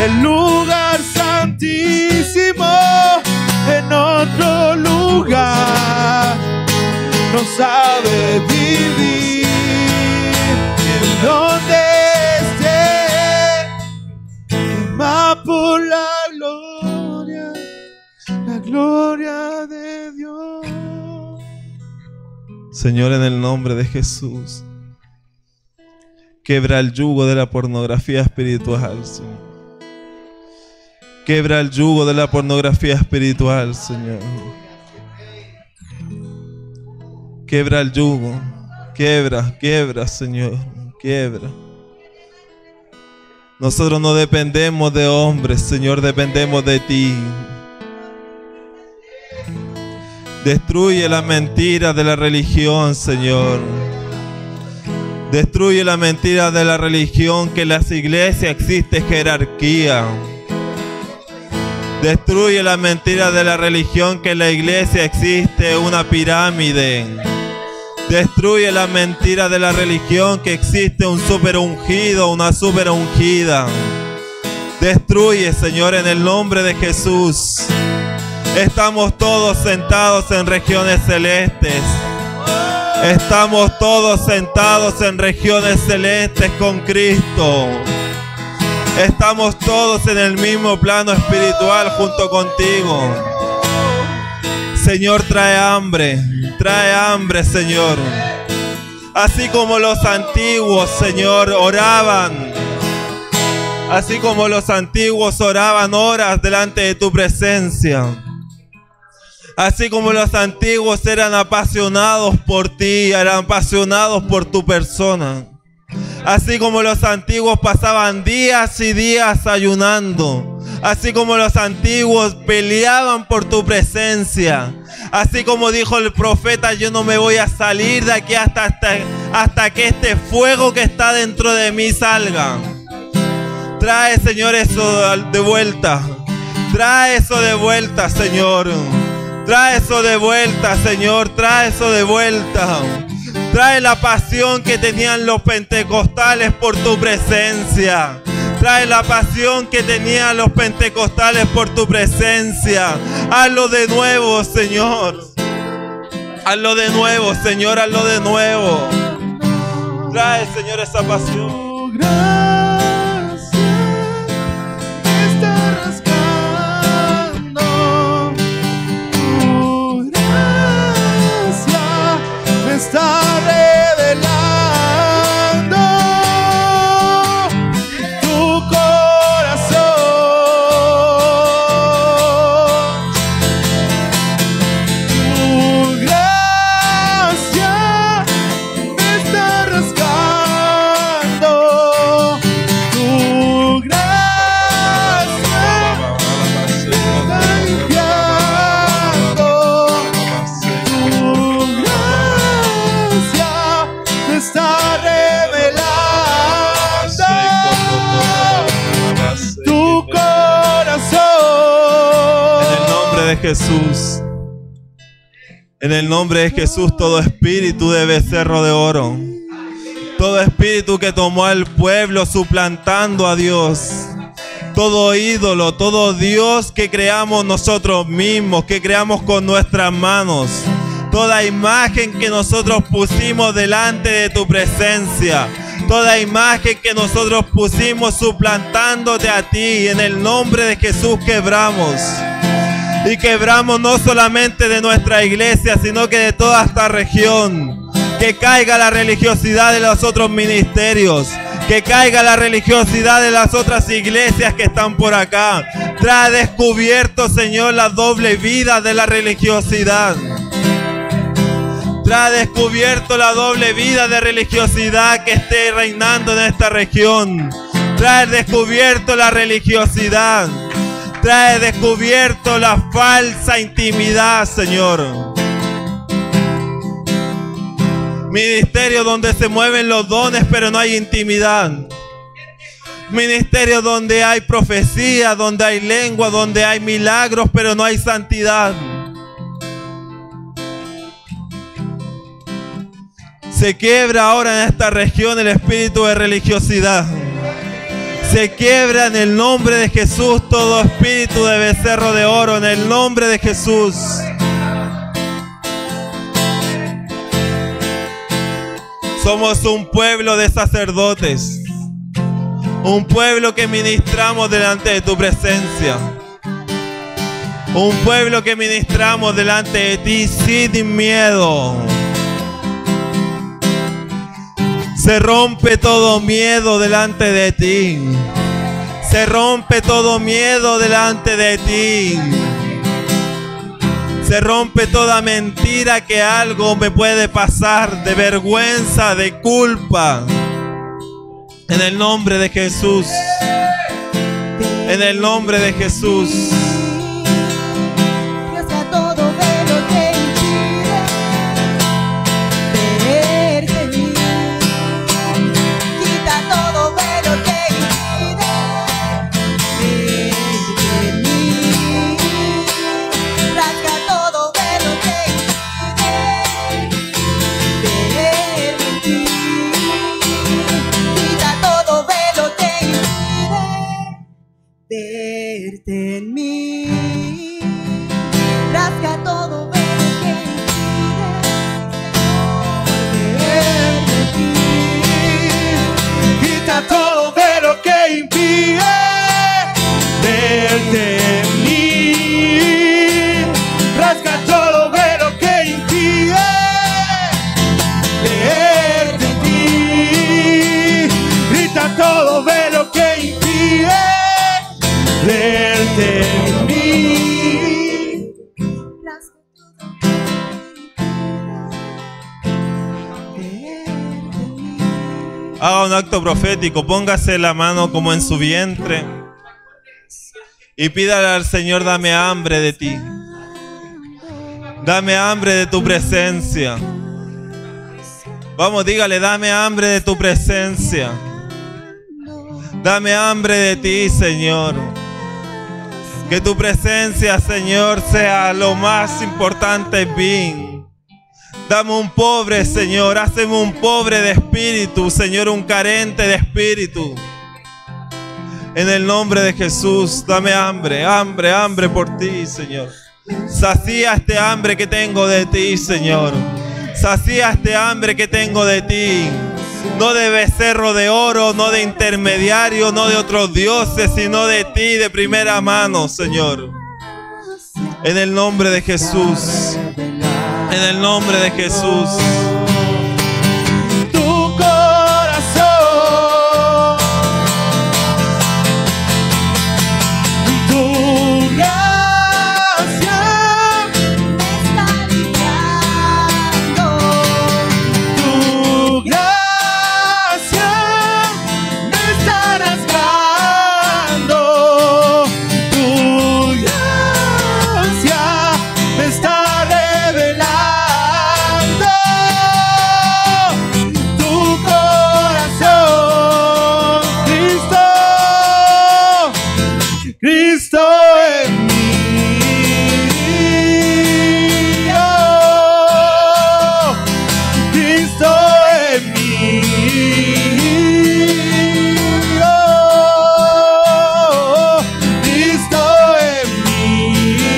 el lugar santísimo, en otro lugar no sabe vivir. En donde esté, clama por la gloria de Dios. Señor, en el nombre de Jesús, quebra el yugo de la pornografía espiritual, Señor. Quebra el yugo de la pornografía espiritual, Señor. Quiebra el yugo. Quiebra, Señor. Quiebra. Nosotros no dependemos de hombres, Señor, dependemos de ti. Destruye la mentira de la religión, Señor. Destruye la mentira de la religión que en las iglesias existe jerarquía. Destruye la mentira de la religión que en la iglesia existe una pirámide. Destruye la mentira de la religión que existe un super ungido, una super ungida. Destruye, Señor, en el nombre de Jesús. Estamos todos sentados en regiones celestes. Estamos todos sentados en regiones celestes con Cristo. Estamos todos en el mismo plano espiritual junto contigo. Señor, trae hambre, Señor. Así como los antiguos, Señor, oraban. Así como los antiguos oraban horas delante de tu presencia. Así como los antiguos eran apasionados por ti, eran apasionados por tu persona. Así como los antiguos pasaban días y días ayunando. Así como los antiguos peleaban por tu presencia. Así como dijo el profeta, yo no me voy a salir de aquí hasta que este fuego que está dentro de mí salga. Trae, Señor, eso de vuelta. Trae eso de vuelta, Señor. Trae eso de vuelta, Señor. Trae eso de vuelta. Trae la pasión que tenían los pentecostales por tu presencia. Trae la pasión que tenían los pentecostales por tu presencia. Hazlo de nuevo, Señor. Hazlo de nuevo, Señor. Hazlo de nuevo. Trae, Señor, esa pasión. Está revelando tu corazón. Tu gracia me está rasgando. Tu gracia me está limpiando. Está revelando tu corazón. En el nombre de Jesús. En el nombre de Jesús, todo espíritu de becerro de oro. Todo espíritu que tomó al pueblo suplantando a Dios. Todo ídolo, todo Dios que creamos nosotros mismos, que creamos con nuestras manos. Toda imagen que nosotros pusimos delante de tu presencia. Toda imagen que nosotros pusimos suplantándote a ti. En el nombre de Jesús quebramos. Y quebramos no solamente de nuestra iglesia, sino que de toda esta región. Que caiga la religiosidad de los otros ministerios. Que caiga la religiosidad de las otras iglesias que están por acá. Trae descubierto, Señor, la doble vida de la religiosidad. Trae descubierto la doble vida de religiosidad que esté reinando en esta región. Trae descubierto la religiosidad. Trae descubierto la falsa intimidad, Señor. Ministerio donde se mueven los dones pero no hay intimidad. Ministerio donde hay profecía, donde hay lengua, donde hay milagros pero no hay santidad. Se quiebra ahora en esta región el espíritu de religiosidad. Se quiebra en el nombre de Jesús todo espíritu de becerro de oro, en el nombre de Jesús. Somos un pueblo de sacerdotes, un pueblo que ministramos delante de tu presencia, un pueblo que ministramos delante de ti sin miedo. Se rompe todo miedo delante de ti. Se rompe todo miedo delante de ti. Se rompe toda mentira que algo me puede pasar, de vergüenza, de culpa. En el nombre de Jesús. En el nombre de Jesús. Verte en mí, rasga todo velo que impide Quita todo velo que impide verte en mí. Rasga todo velo que impide verte en ti. Quita todo velo que impide verte en mí. Haga un acto profético, póngase la mano como en su vientre y pídale al Señor: dame hambre de ti. Dame hambre de tu presencia. Vamos, dígale: dame hambre de tu presencia. Dame hambre de ti, Señor. Que tu presencia, Señor, sea lo más importante en mí. Dame un pobre, Señor. Hazme un pobre de espíritu, Señor, un carente de espíritu. En el nombre de Jesús, dame hambre, hambre, hambre por ti, Señor. Sacía este hambre que tengo de ti, Señor. Sacía este hambre que tengo de ti. No de becerro de oro, no de intermediario, no de otros dioses, sino de ti de primera mano, Señor. En el nombre de Jesús. En el nombre de Jesús. Tu corazón, tu gracia me está limpiando. tu gracia me está rasgando, tu gracia me está revelando. Tu corazón, Cristo en mí. Oh, Cristo en mí. Oh, Cristo en mí.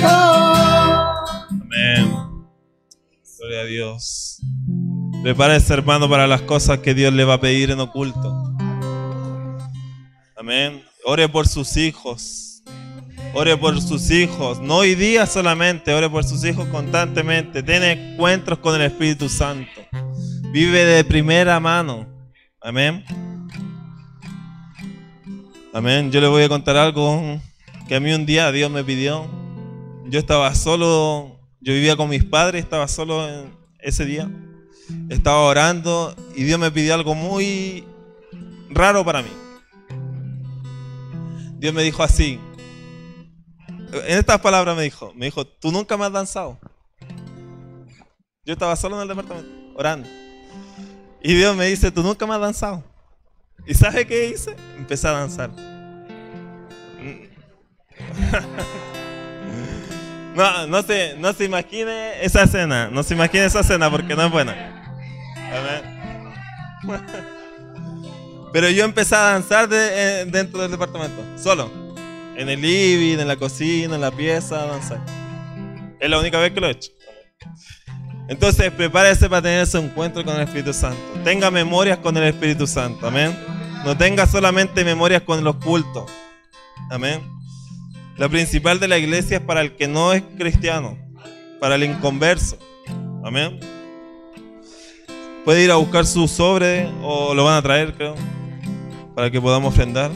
Oh. Amén. Gloria a Dios. Prepárese, hermano, para las cosas que Dios le va a pedir en oculto. Amén. Ore por sus hijos. Ore por sus hijos. No hoy día solamente. Ore por sus hijos constantemente. Ten encuentros con el Espíritu Santo. Vive de primera mano. Amén. Amén. Yo le voy a contar algo que a mí un día Dios me pidió. Yo estaba solo. Yo vivía con mis padres. Estaba solo ese día. Estaba orando y Dios me pidió algo muy raro para mí. Dios me dijo así. En estas palabras me dijo, tú nunca me has danzado. Yo estaba solo en el departamento, orando. Y Dios me dice, tú nunca me has danzado. ¿Y sabe qué hice? Empecé a danzar. No se imagine esa escena. No se imagine esa escena porque no es buena. Amén. Pero yo empecé a danzar dentro del departamento, solo. En el living, en la cocina, en la pieza, a danzar. Es la única vez que lo he hecho. Entonces, prepárese para tener ese encuentro con el Espíritu Santo. Tenga memorias con el Espíritu Santo, amén. No tenga solamente memorias con los cultos, amén. La principal de la iglesia es para el que no es cristiano, para el inconverso, amén. Puede ir a buscar su sobre, o lo van a traer, creo, para que podamos ofrendar.